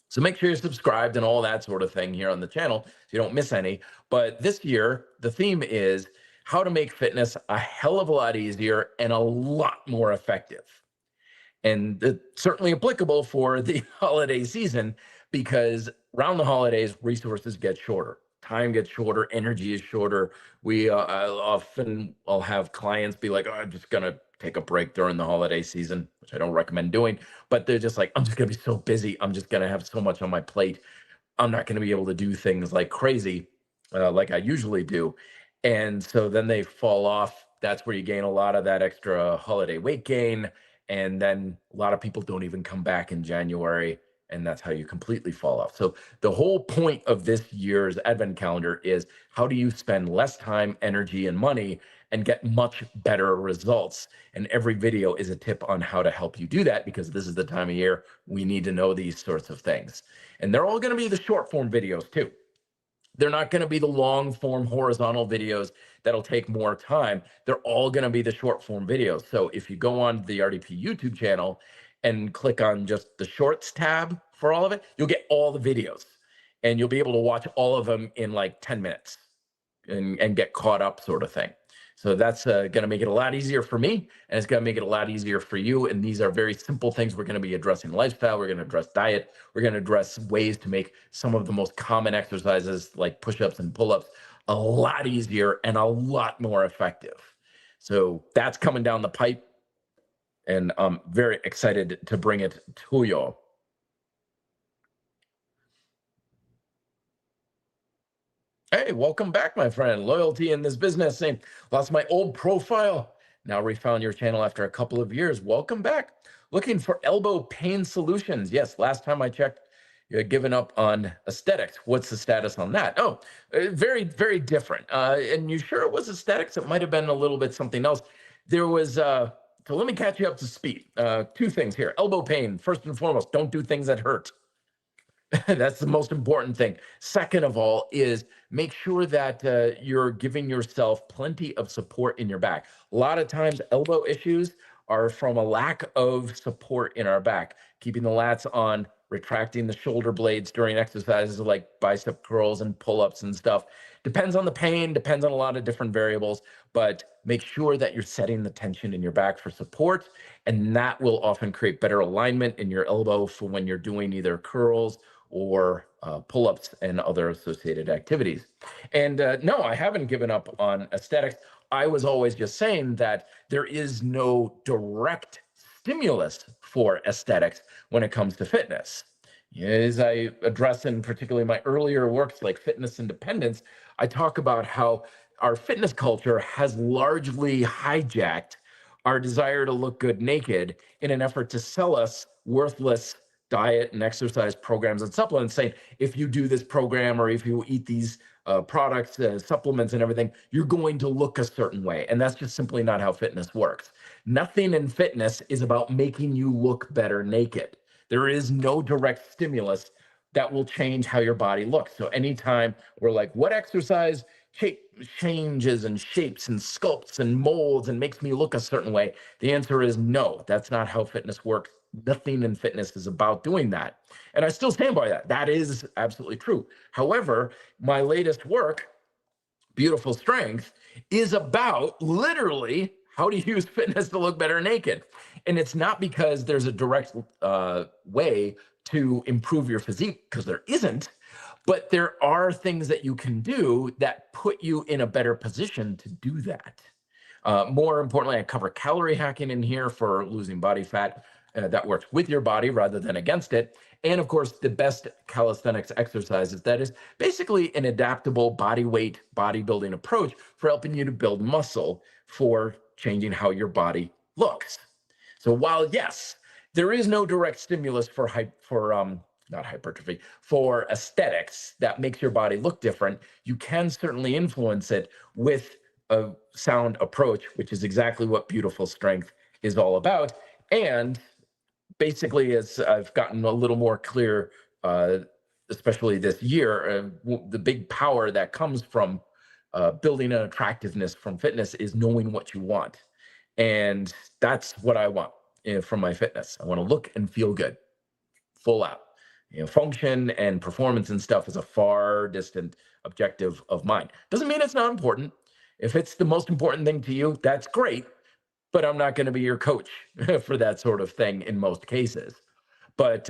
So make sure you're subscribed and all that sort of thing here on the channel so you don't miss any. But this year, the theme is how to make fitness a hell of a lot easier and a lot more effective. And it's certainly applicable for the holiday season because around the holidays, resources get shorter. Time gets shorter, energy is shorter. I'll have clients be like, oh, I'm just going to take a break during the holiday season, which I don't recommend doing. But they're just like, I'm just going to be so busy. I'm just going to have so much on my plate. I'm not going to be able to do things like crazy, like I usually do. And so then they fall off. That's where you gain a lot of that extra holiday weight gain. And then a lot of people don't even come back in January And that's how you completely fall off. So the whole point of this year's advent calendar is how do you spend less time, energy, and money and get much better results? And every video is a tip on how to help you do that, because this is the time of year we need to know these sorts of things. And they're all going to be the short form videos too. They're not going to be the long form horizontal videos that'll take more time. They're all going to be the short form videos. So if you go on the RDP YouTube channel and click on just the shorts tab for all of it, you'll get all the videos and you'll be able to watch all of them in like 10 minutes and get caught up, sort of thing. So that's going to make it a lot easier for me, and it's going to make it a lot easier for you. And these are very simple things. We're going to be addressing lifestyle. We're going to address diet. We're going to address ways to make some of the most common exercises like push-ups and pull-ups a lot easier and a lot more effective. So that's coming down the pipe, and I'm very excited to bring it to you. Hey, welcome back, my friend. Loyalty in this business. Saying, lost my old profile. Now refound your channel after a couple of years. Welcome back. Looking for elbow pain solutions. Yes, last time I checked, you had given up on aesthetics. What's the status on that? Oh, very, very different. And you sure it was aesthetics? It might have been a little bit something else. There was, so let me catch you up to speed. Two things here. Elbow pain, first and foremost, don't do things that hurt. That's the most important thing. Second of all is make sure that you're giving yourself plenty of support in your back. A lot of times elbow issues are from a lack of support in our back, keeping the lats on, retracting the shoulder blades during exercises like bicep curls and pull-ups and stuff. Depends on the pain, depends on a lot of different variables, but make sure that you're setting the tension in your back for support, and that will often create better alignment in your elbow for when you're doing either curls or pull-ups and other associated activities. And no, I haven't given up on aesthetics. I was always just saying that there is no direct stimulus for aesthetics when it comes to fitness. As I address in particularly my earlier works like Fitness Independence, I talk about how our fitness culture has largely hijacked our desire to look good naked in an effort to sell us worthless diet and exercise programs and supplements, saying if you do this program or if you eat these products, supplements and everything, you're going to look a certain way. And that's just simply not how fitness works. Nothing in fitness is about making you look better naked. There is no direct stimulus that will change how your body looks. So anytime we're like, what exercise changes and shapes and sculpts and molds and makes me look a certain way, the answer is no, that's not how fitness works. Nothing in fitness is about doing that. And I still stand by that. That is absolutely true. However, my latest work, Beautiful Strength, is about literally how to use fitness to look better naked. And it's not because there's a direct way to improve your physique, because there isn't, but there are things that you can do that put you in a better position to do that. More importantly, I cover calorie hacking in here for losing body fat that works with your body rather than against it. And of course, the best calisthenics exercises. That is basically an adaptable body weight bodybuilding approach for helping you to build muscle for changing how your body looks. So while yes, there is no direct stimulus for not hypertrophy, for aesthetics that makes your body look different, you can certainly influence it with a sound approach, which is exactly what Beautiful Strength is all about. And basically, as I've gotten a little more clear, especially this year, the big power that comes from building an attractiveness from fitness is knowing what you want. And that's what I want from my fitness. I want to look and feel good, full out. Function and performance and stuff is a far distant objective of mine. Doesn't mean it's not important. If it's the most important thing to you, that's great, but I'm not going to be your coach for that sort of thing in most cases. But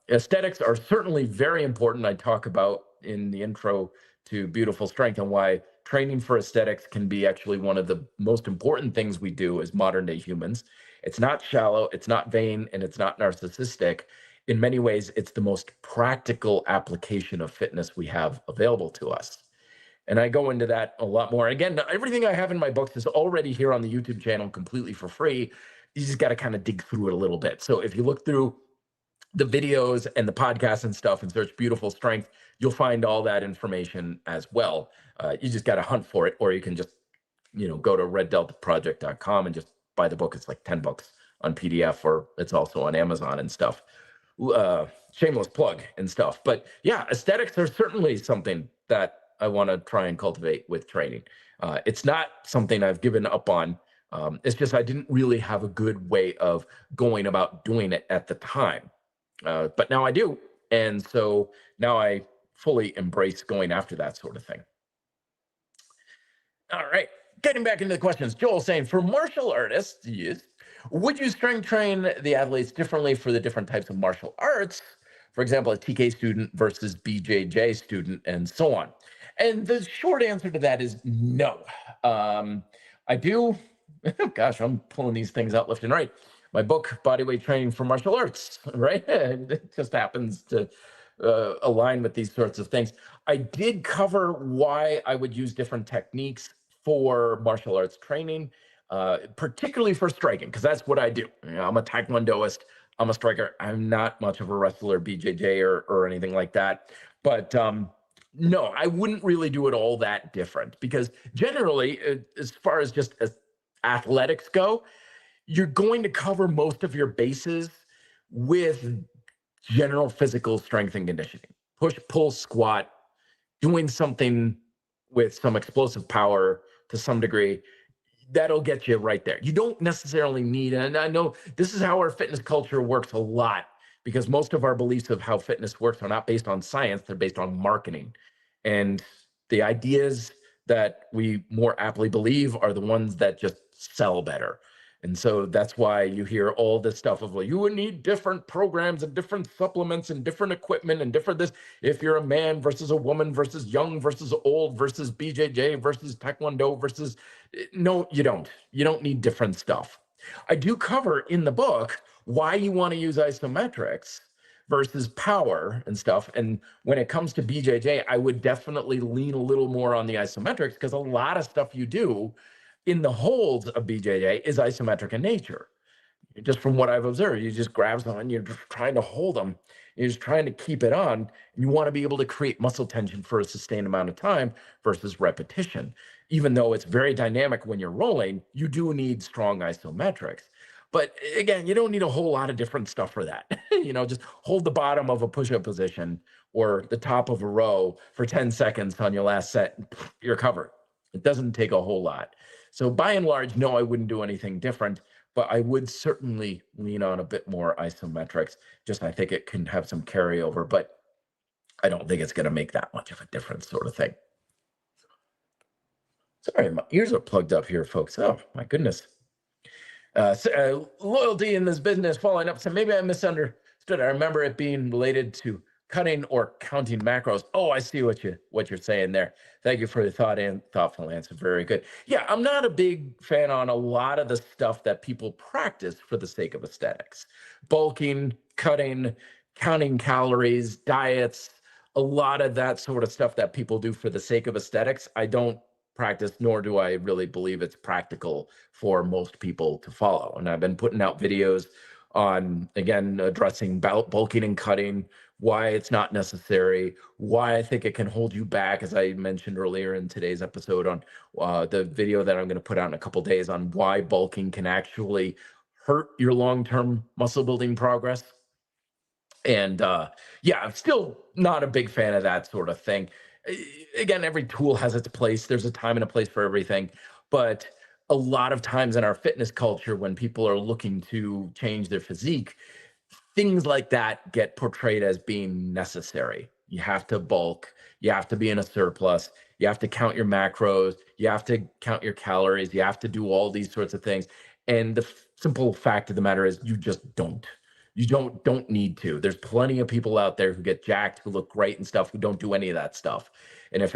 aesthetics are certainly very important. I talk about in the intro to Beautiful Strength and why training for aesthetics can be actually one of the most important things we do as modern day humans. It's not shallow, it's not vain, and it's not narcissistic. In many ways, it's the most practical application of fitness we have available to us. And I go into that a lot more. Again, everything I have in my books is already here on the YouTube channel completely for free. You just got to kind of dig through it a little bit. So if you look through the videos and the podcasts and stuff and search Beautiful Strength, you'll find all that information as well. You just got to hunt for it, or you can just, go to reddeltaproject.com and just buy the book. It's like $10 on PDF, or it's also on Amazon and stuff. Shameless plug and stuff. But yeah, aesthetics are certainly something that I want to try and cultivate with training. It's not something I've given up on. It's just I didn't really have a good way of going about doing it at the time. But now I do. And so now I fully embrace going after that sort of thing. All right. Getting back into the questions. Joel saying, for martial artists, yes, would you strength train the athletes differently for the different types of martial arts? For example, a TK student versus BJJ student, and so on. And the short answer to that is no. I do. Gosh, I'm pulling these things out left and right. My book, Bodyweight Training for Martial Arts, right? It just happens to align with these sorts of things. I did cover why I would use different techniques for martial arts training, particularly for striking, because that's what I do. I'm a Taekwondoist. I'm a striker. I'm not much of a wrestler, BJJ, or anything like that. But no, I wouldn't really do it all that different, because generally, as far as just as athletics go, you're going to cover most of your bases with general physical strength and conditioning. Push, pull, squat, doing something with some explosive power to some degree, that'll get you right there. You don't necessarily need, and I know this is how our fitness culture works a lot, because most of our beliefs of how fitness works are not based on science, they're based on marketing. And the ideas that we more aptly believe are the ones that just sell better. And so that's why you hear all this stuff of, well, you would need different programs and different supplements and different equipment and different this. If you're a man versus a woman versus young versus old versus BJJ versus Taekwondo versus, no, you don't. You don't need different stuff. I do cover in the book why you want to use isometrics versus power and stuff. And when it comes to BJJ, I would definitely lean a little more on the isometrics, because a lot of stuff you do in the holds of BJJ is isometric in nature. Just from what I've observed, you just grab someone, you're just trying to hold them, you're just trying to keep it on, and you want to be able to create muscle tension for a sustained amount of time versus repetition. Even though it's very dynamic when you're rolling, you do need strong isometrics. But again, you don't need a whole lot of different stuff for that. Just hold the bottom of a push-up position or the top of a row for 10 seconds on your last set, and you're covered. It doesn't take a whole lot. So by and large, no, I wouldn't do anything different, but I would certainly lean on a bit more isometrics. Just I think it can have some carryover, but I don't think it's going to make that much of a difference, sort of thing. Sorry, my ears are plugged up here, folks. Oh, my goodness. Loyalty in this business following up. So maybe I misunderstood. I remember it being related to cutting or counting macros. Oh, I see what you're saying there. Thank you for the thoughtful answer. Very good. Yeah, I'm not a big fan on a lot of the stuff that people practice for the sake of aesthetics. Bulking, cutting, counting calories, diets, a lot of that sort of stuff that people do for the sake of aesthetics, I don't practice, nor do I really believe it's practical for most people to follow. And I've been putting out videos on, again, addressing bulking and cutting, why it's not necessary, why I think it can hold you back, as I mentioned earlier in today's episode on the video that I'm going to put out in a couple of days on why bulking can actually hurt your long-term muscle building progress. And yeah, I'm still not a big fan of that sort of thing. Again, every tool has its place. There's a time and a place for everything. But a lot of times in our fitness culture, when people are looking to change their physique, things like that get portrayed as being necessary. You have to bulk, you have to be in a surplus, you have to count your macros, you have to count your calories, you have to do all these sorts of things. And the simple fact of the matter is you just don't. You don't need to. There's plenty of people out there who get jacked, who look great and stuff, who don't do any of that stuff. And if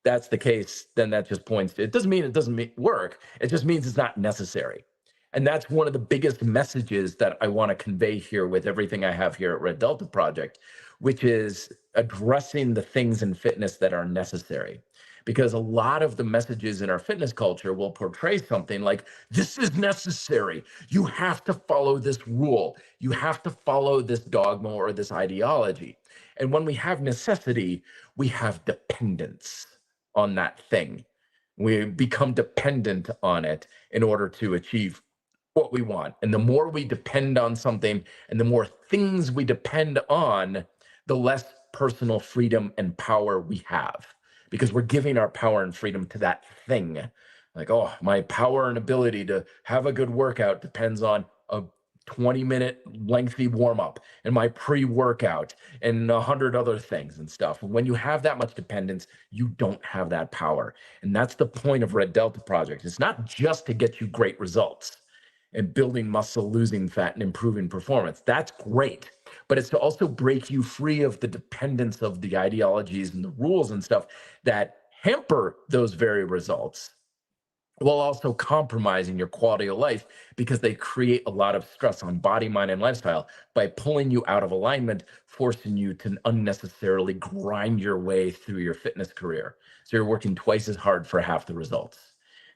that's the case, then that just points to, it doesn't mean it doesn't work. It just means it's not necessary. And that's one of the biggest messages that I want to convey here with everything I have here at Red Delta Project, which is addressing the things in fitness that are necessary. because a lot of the messages in our fitness culture will portray something like, this is necessary. You have to follow this rule. You have to follow this dogma or this ideology. And when we have necessity, we have dependence on that thing. We become dependent on it in order to achieve what we want. And the more we depend on something and the more things we depend on, the less personal freedom and power we have, because we're giving our power and freedom to that thing. Like, oh, my power and ability to have a good workout depends on a 20-minute lengthy warm up and my pre-workout and 100 other things and stuff. When you have that much dependence, you don't have that power. And that's the point of Red Delta Project. It's not just to get you great results and building muscle, losing fat, and improving performance. That's great. But it's to also break you free of the dependence of the ideologies and the rules and stuff that hamper those very results, while also compromising your quality of life, because they create a lot of stress on body, mind, and lifestyle by pulling you out of alignment, forcing you to unnecessarily grind your way through your fitness career. So you're working twice as hard for half the results.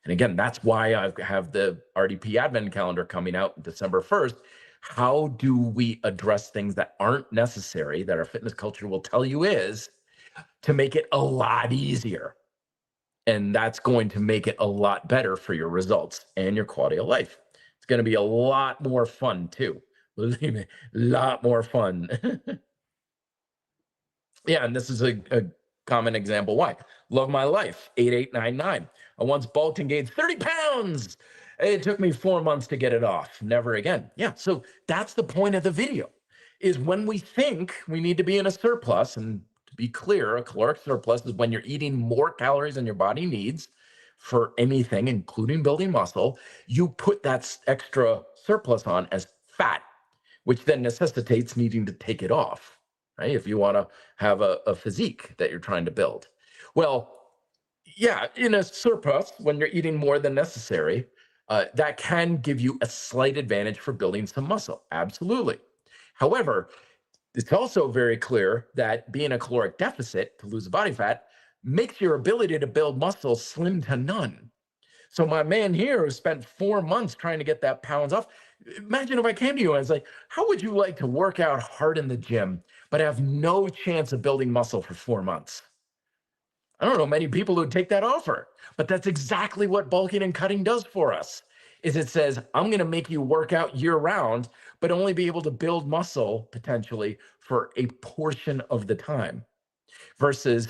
And again, that's why I have the RDP Advent calendar coming out December 1st. How do we address things that aren't necessary, that our fitness culture will tell you is, to make it a lot easier? And that's going to make it a lot better for your results and your quality of life. It's going to be a lot more fun too. Believe me, a lot more fun. Yeah, and this is a common example why. Love my life, 8899. I once bulked and gained 30 pounds. It took me 4 months to get it off. Never again. Yeah, so that's the point of the video, is when we think we need to be in a surplus, and to be clear, a caloric surplus is when you're eating more calories than your body needs for anything, including building muscle, you put that extra surplus on as fat, which then necessitates needing to take it off, right? If you want to have a physique that you're trying to build. Well, yeah, in a surplus, when you're eating more than necessary, that can give you a slight advantage for building some muscle. Absolutely. However, it's also very clear that being a caloric deficit to lose body fat makes your ability to build muscle slim to none. So my man here who spent 4 months trying to get that pounds off, imagine if I came to you and I was like, how would you like to work out hard in the gym, but have no chance of building muscle for 4 months? I don't know many people who take that offer, but that's exactly what bulking and cutting does for us. Is it says, I'm going to make you work out year round, but only be able to build muscle potentially for a portion of the time, versus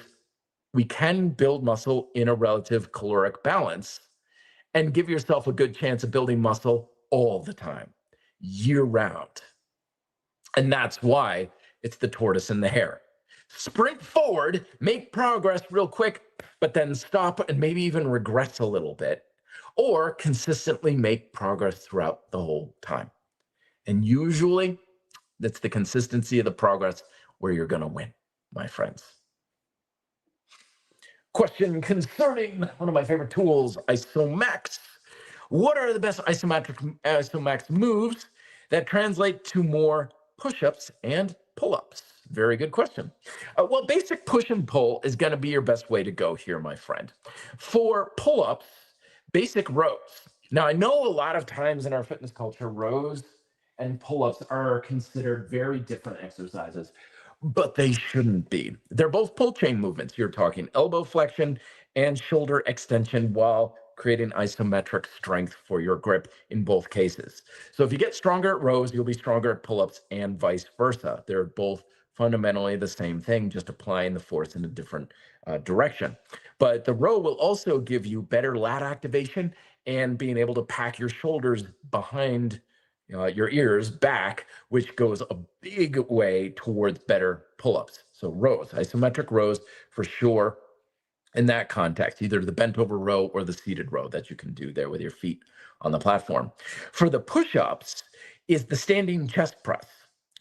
we can build muscle in a relative caloric balance and give yourself a good chance of building muscle all the time, year round. And that's why it's the tortoise and the hare. Sprint forward, make progress real quick, but then stop and maybe even regress a little bit, or consistently make progress throughout the whole time. And usually that's the consistency of the progress where you're going to win, my friends. Question concerning one of my favorite tools, Isometrics. What are the best Isometrics moves that translate to more push-ups and pull-ups? Very good question. Well, basic push and pull is going to be your best way to go here, my friend. For pull-ups, basic rows. Now, I know a lot of times in our fitness culture, rows and pull-ups are considered very different exercises, but they shouldn't be. They're both pull chain movements. You're talking elbow flexion and shoulder extension while creating isometric strength for your grip in both cases. So if you get stronger at rows, you'll be stronger at pull-ups and vice versa. They're both fundamentally the same thing, just applying the force in a different direction. But the row will also give you better lat activation and being able to pack your shoulders behind your ears back, which goes a big way towards better pull-ups. So rows, isometric rows for sure in that context, either the bent over row or the seated row that you can do there with your feet on the platform. For the push-ups is the standing chest press.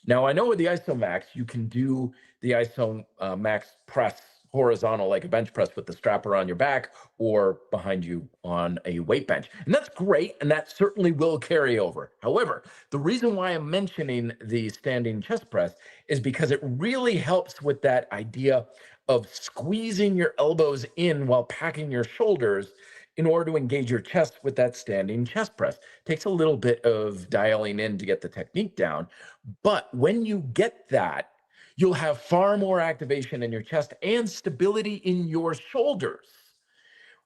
Now, I know with the Isomax, you can do the Isomax press horizontal like a bench press with the strap around your back or behind you on a weight bench. And that's great, and that certainly will carry over. However, the reason why I'm mentioning the standing chest press is because it really helps with that idea of squeezing your elbows in while packing your shoulders in order to engage your chest with that standing chest press. Takes a little bit of dialing in to get the technique down, but when you get that, you'll have far more activation in your chest and stability in your shoulders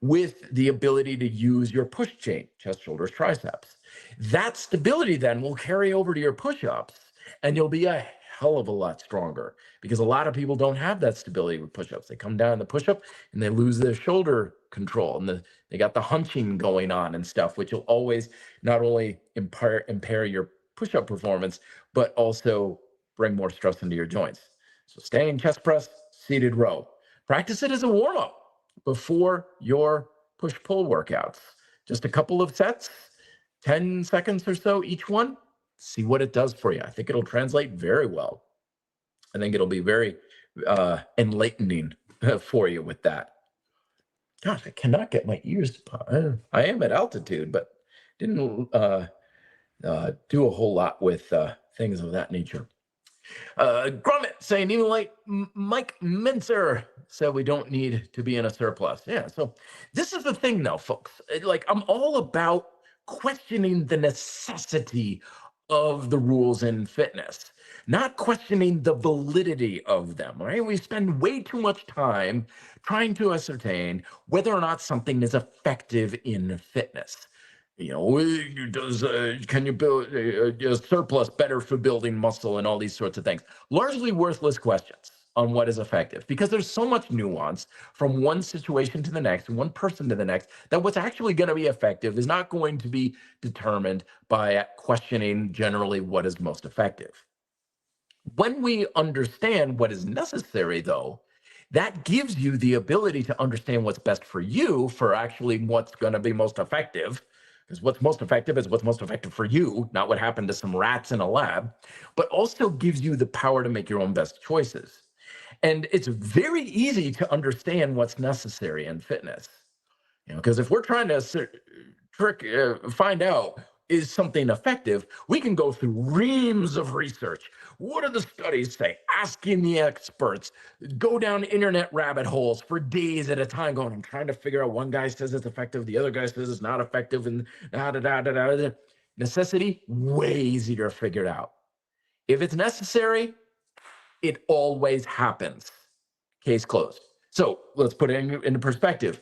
with the ability to use your push chain, chest, shoulders, triceps. That stability then will carry over to your push-ups, and you'll be a hell of a lot stronger, because a lot of people don't have that stability with push-ups. They come down in the push-up and they lose their shoulder control, and they got the hunching going on and stuff, which will always not only impair your push-up performance, but also bring more stress into your joints. So standing chest press, seated row. Practice it as a warm-up before your push-pull workouts. Just a couple of sets, 10 seconds or so each one. See what it does for you. I think it'll translate very well. I think it'll be very enlightening for you with that. Gosh, I cannot get my ears to pop. I am at altitude, but didn't do a whole lot with things of that nature. Gromit saying, even like Mike Mincer said, we don't need to be in a surplus. Yeah, so this is the thing though, folks. Like, I'm all about questioning the necessity of the rules in fitness, not questioning the validity of them, right? We spend way too much time trying to ascertain whether or not something is effective in fitness. You know, can you build a surplus better for building muscle and all these sorts of things? Largely worthless questions on what is effective, because there's so much nuance from one situation to the next, one person to the next, that what's actually going to be effective is not going to be determined by questioning generally what is most effective. When we understand what is necessary, though, that gives you the ability to understand what's best for you, for actually what's going to be most effective. Because what's most effective is what's most effective for you, not what happened to some rats in a lab, but also gives you the power to make your own best choices. And it's very easy to understand what's necessary in fitness. You know, because if we're trying to find out is something effective, we can go through reams of research. What do the studies say? Asking the experts, go down internet rabbit holes for days at a time, going and trying to figure out. One guy says it's effective, the other guy says it's not effective, and necessity, way easier to figure it out. If it's necessary, it always happens. Case closed. So let's put it into perspective.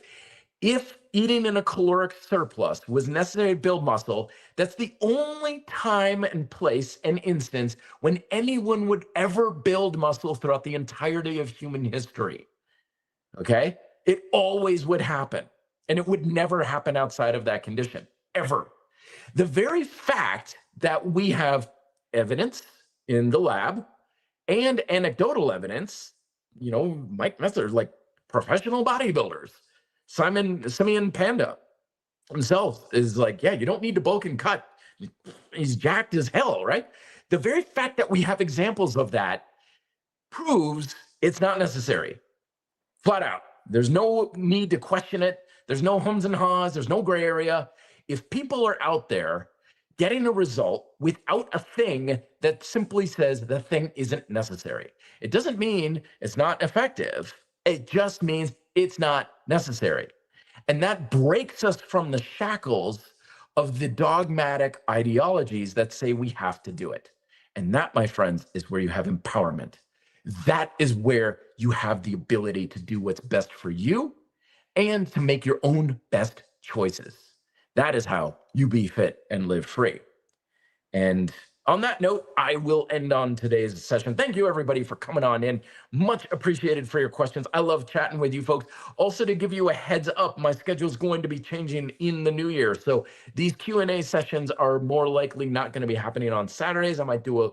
If eating in a caloric surplus was necessary to build muscle, that's the only time and place and instance when anyone would ever build muscle throughout the entirety of human history. Okay? It always would happen. And it would never happen outside of that condition, ever. The very fact that we have evidence in the lab and anecdotal evidence, you know, Mike Messer, like professional bodybuilders, Simeon Panda himself is like, yeah, you don't need to bulk and cut. He's jacked as hell, right? The very fact that we have examples of that proves it's not necessary. Flat out. There's no need to question it. There's no hums and haws. There's no gray area. If people are out there getting a result without a thing that simply says the thing isn't necessary, it doesn't mean it's not effective. It just means it's not necessary. And that breaks us from the shackles of the dogmatic ideologies that say we have to do it. And that, my friends, is where you have empowerment. That is where you have the ability to do what's best for you and to make your own best choices. That is how you be fit and live free. And on that note, I will end on today's session. Thank you, everybody, for coming on in. Much appreciated for your questions. I love chatting with you folks. Also, to give you a heads up, my schedule is going to be changing in the new year. So these Q&A sessions are more likely not going to be happening on Saturdays. I might do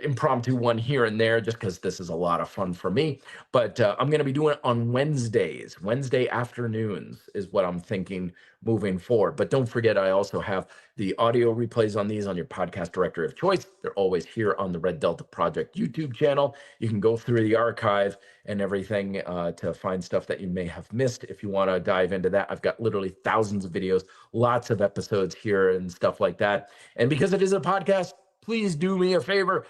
impromptu one here and there, just because this is a lot of fun for me. But I'm going to be doing it on Wednesdays. Wednesday afternoons is what I'm thinking moving forward. But don't forget, I also have the audio replays on these on your podcast directory of choice. They're always here on the Red Delta Project YouTube channel. You can go through the archive and everything to find stuff that you may have missed. If you want to dive into that, I've got literally thousands of videos, lots of episodes here and stuff like that. And because it is a podcast, please do me a favor,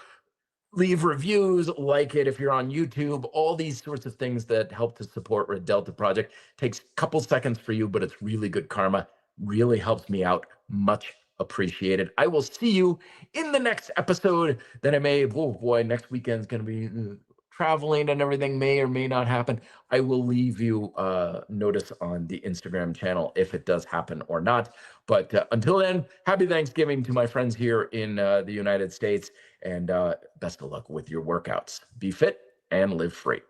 leave reviews, like it if you're on YouTube, all these sorts of things that help to support Red Delta Project. Takes a couple seconds for you, but it's really good karma. Really helps me out. Much appreciated. I will see you in the next episode that I may, oh boy, next weekend's going to be traveling and everything may or may not happen. I will leave you notice on the Instagram channel if it does happen or not. But until then, happy Thanksgiving to my friends here in the United States, and best of luck with your workouts. Be fit and live free.